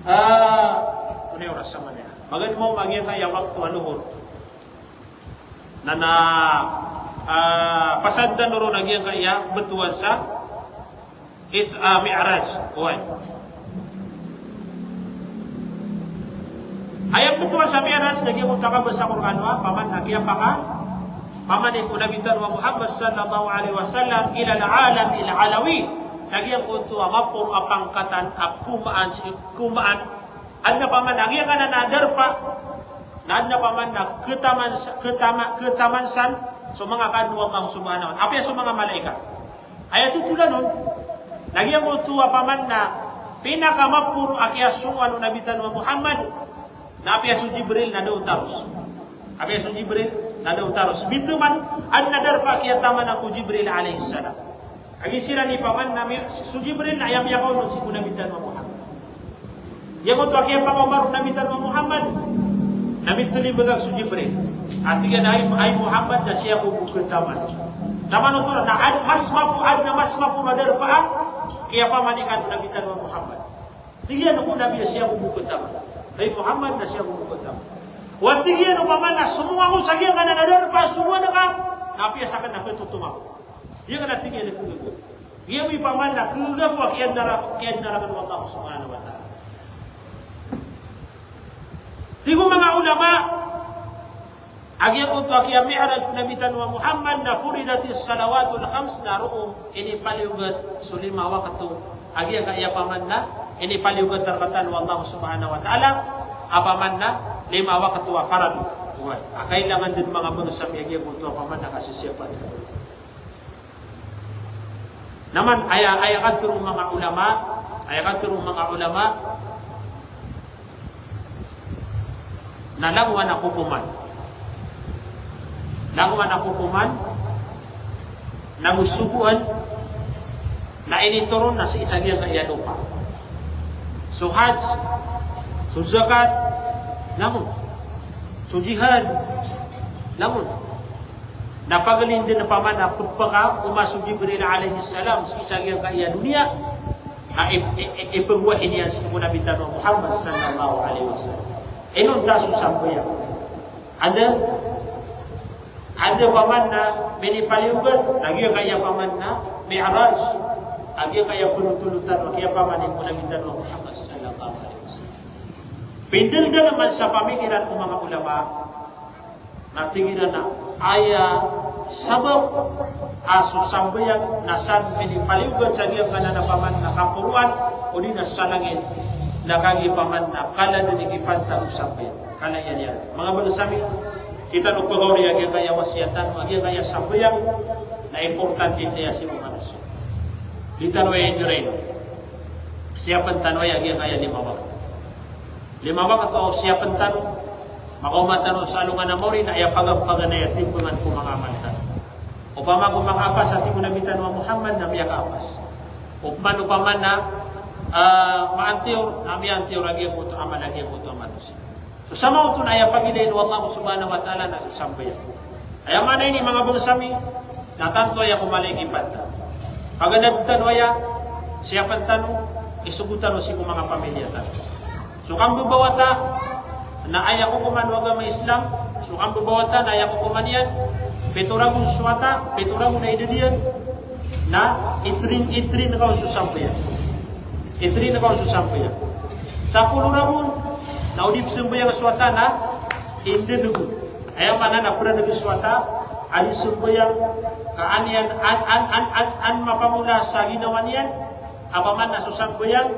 ito na yung oras sama niya. Magand mo maging kaya waktu aluhod. Na pasandan nuro nagyang kaya betuan sa Mi'raj. Uwan. Ayat betuan sa Mi'raj, nagyang utakabas sa Quran wa, paman nagyang paman ito nabitan wa Muhammad sallallahu alaihi wasallam ila al-alam il-alawi. Sagyang kunto mapur apangkatan kumaan anda paman nagyang na nadarpa na paman na ketamansan so mga kadwa Allah subhanahu wa ta'ala. Apa sa mga malaikat? Ayat tutulan nun, nagyang kunto paman na pinakamapur akyasuan nabitan wa Muhammad na apiasu Jibril na daw taros. Apiasu Jibril na daw taros. Bituman, an nadarpa kiyataman ako Jibril alaihissalam. Agi sila ni paman na su Jibril na ayam yakaw nun si kunabitan wa Muhammad. Yang ito akiyang pangomarong nabitan wa Muhammad. Nabituli bagag su Jibril. At tiga na ay Muhammad na siya kubukutaman. Sama nito na mas mapu nadarpaan kaya pamanikan nabitan wa Muhammad. Tiga na ko nabiya siya kubukutaman. Ay Muhammad na siya bumukutam. Watigyan o paman na sumuha ko sa giyan ka na nadarpa, sumuha na ka, napiyasakan na kututumah. Diyan ka na tingin na kugugo. Diyan mo paman na kugugo, kiyan narakan wa Allah subhanahu wa ta'ala. Tigo mga ulama, agyan unto akiyang mi'raj nabitan wa Muhammad na furidatis salawatul khams na roong inipaliugat sulima wakatu. Agyan kaya paman na ini paliugat tarkatan wa Allah subhanahu wa ta'ala apaman na 5 waktu wa farad. Kailangan din mga bangsa miyagi buto apaman na kasisiyapan. Naman ayakan turong mga ulama na langwan na kupuman na gusuguan na inituron na sa isang yang kaiyanupa. So hajj, so zakat, namun. So jihad, namun. Napagalin din na paman na pagpaka umasok Jibril alaihi salam sa isang yang kaya dunia na ipagwain niya si Nabitan Muhammad sallallahu alaihi wasallam. Inon kaso sampo yan. Ada paman na minipaliugat, lagi kaya paman na mi'raj. Agi kaya punutulutan o kaya pamanin mo nabitan mo Muhammad sallallahu alaihi wasallam. Pindalda naman sa pamikiran ng mga ulama na tinginan na aya sabab aso sambayang nasan pinipaliugan sa niyang kanan paman na kapuruan o di na salangin nakagipaman na kala din ikipanta o sambayan. Kala yan. Mga balasami, kita nung pagawari agi kaya wasiatan, agi kaya sambayang na importante niya si mga manusia. Di tanway rin. Siyapan tanway ang kaya 5 waktu. 5 waktu o siyapan tanong. Makumatan o sa alungan na mori na ayapagam-paganaya timpungan ko mga mantan. Upama kung makapas at mo namitan wa Muhammad na miya kaapas. Upaman na maantiyor, nami antiyor lagi mo ito, ama lagi mo ito, manusia. So sa mga ito na ayapagilayin wa Allah subhanahu wa ta'ala na susambayan. Ayaman na ini mga bangsami, natanto ay ako maligipad. Paganagtan waya, siya pantano, isugutan o si mga pamilya tayo. So kang bubawata, na ayaw ko kuman waga may Islam, so kang bubawata, na ayaw ko kuman yan, peturagun suwata, peturagun na idadiyan, na itrin na kaon susambayan. Itrin na kaon susambayan. Sa puluragun, na udip sambayan suwata na, hindi dugun. Ayaw mana na pura naging suwata, ali sambayan, kaanian an mapamula sa ginawa niyan, apaman na susambayan,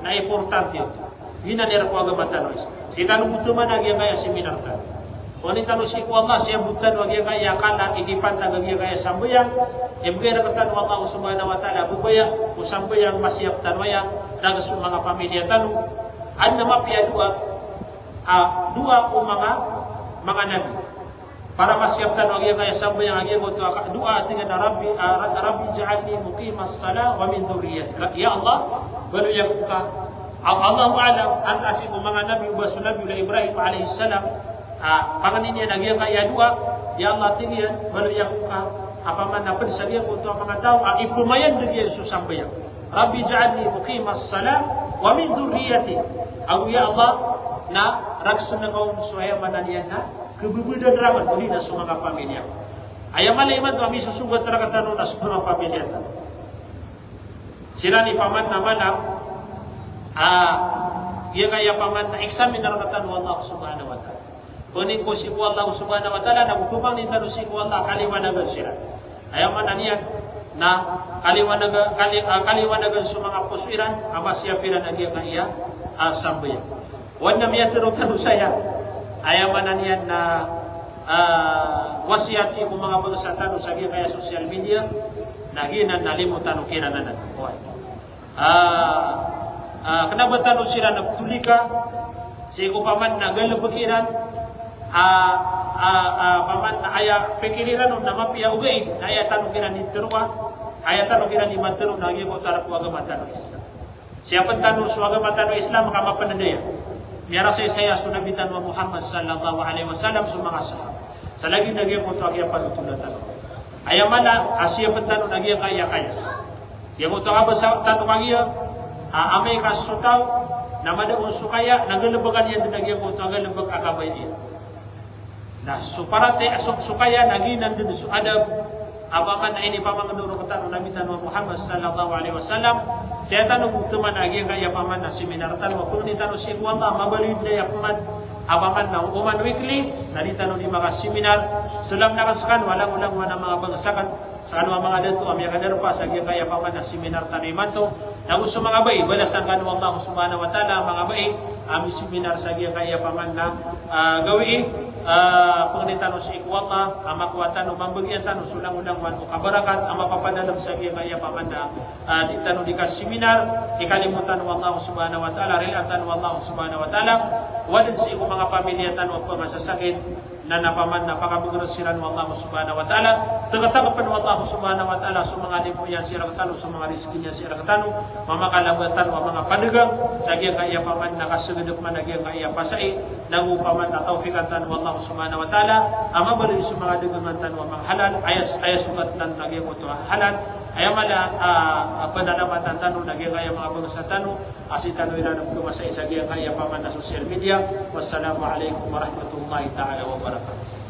na importante ito. Gina nira ko agad matanois. Si tanong butuman agi kaya seminar ta. Kung tanong si ko Allah siya butan agi kaya kana igipan ta agi kaya sambayang. Ibigay ra katan Allah subhanahu wa ta'ala bubaya ko sambayang masiyap tanwaya dagas mga pamilya tanong an na mapia dua o mga nabi. Para masiyap tanong agi kaya sambayang agi ko dua tingin na Rabbi ja'alni muqimas salah wa min dhurriyyati. Ya Allah, balu yakuka Allahu alam ang kasi mo mga nabi ubaso nabi ula Ibrahim alaihi salam panganin niya nagyang kaya dua ya Allah tingyan baluyak ka apaman na sabihan ko to mga tao ang ipumayan digyan susambayan Rabbi ja'alni muqimas salam wa min dhurriyyati ang ya Allah na raksan na kaum suaya mananian na kebubudan raman uli na sa mga pamilya ayaman na iman to ami susugat rakatano na sa mga pamilya sila ni paman na manang iya kaya paman na examine na rakatan wa Allah subhanahu wa ta'ala. Kunin ko si Allah subhanahu wa ta'ala na bukupang nitano si Allah kaliwanagan sila. Ayaw man niyan na kaliwanagan sa mga puswiran ama siya piran ang iya kaya sambayan. Huwag na miya tinutano saya. Ayaw man niyan na wasiat si kung mga bagasatan sa iya kaya social media naginan nalimutan o kinananan. Kenabatan o sila nagtulika si ko paman na galabagiran paman na aya pikiriran o namapia ugay na aya tanukiran ni Terwa aya tanukiran ni Matero na agi ko tarap o agamatan o Islam siya pantano so agamatan o Islam makapapanadaya miyara sa isaya sunabitan wa Muhammad sallallahu alaihi wasallam sa mga sahaba sa lagi naging ko ito agi pagtulatan aya mana asya pantano nagi kaya yang ko ito abasa tanong agiya amay kasutaw na madaon sukaya nagalabagan yan dinagyan ko ito nagalabag akabay yan na suparate asok sukaya naginan din su adab abaman na ini pamangaduro katano namitan wa Muhammad sallallahu alaihi wasallam siya tanong butuman agi kaya paman na seminar tanong kung ni tanong si Allah mabalid na yakman abaman na uman weekly naritanong di mga seminar sulam nakasakan walang ulang mga bangsakan sa ano mga dito amya kanerpa sa kaya paman na seminar taniman to na gusto mga bay balasan kan Allah subhanahu wa ta'ala mga bay ami seminar sa kaya paman na gawi pangitano si ikwata amakwatan o mambagyan tanong sulang-ulang man o kabarakat ang mapapadalam sa kaya paman na ditano di ka seminar ikalimutan wa Allah subhanahu wa ta'ala rilatan wa Allah subhanahu wa ta'ala wadan si ko mga pamilya tanong pa masasakit na napaman na pakabugrasiran wa Allah subhanahu wa ta'ala tagatagapan wa Allah subhanahu wa ta'ala sa mga lipo niya siya rakatano sa mga riski niya siya rakatano mamakalabatan wa mga padagang sa kaya paman nakasagadap man na kaya pasai nangupaman na taufikatan wa Allah subhanahu wa ta'ala ama bali sa mga dagangan wa mga halal ayas ugat tan nagyang ito halal ayamala pananamatan tanong nagyang kaya mga bangsa tanong asitano ilanong kumasay sa kaya paman na social media wassalamu alaikum warahmatullahi ta'ala wabarakatuh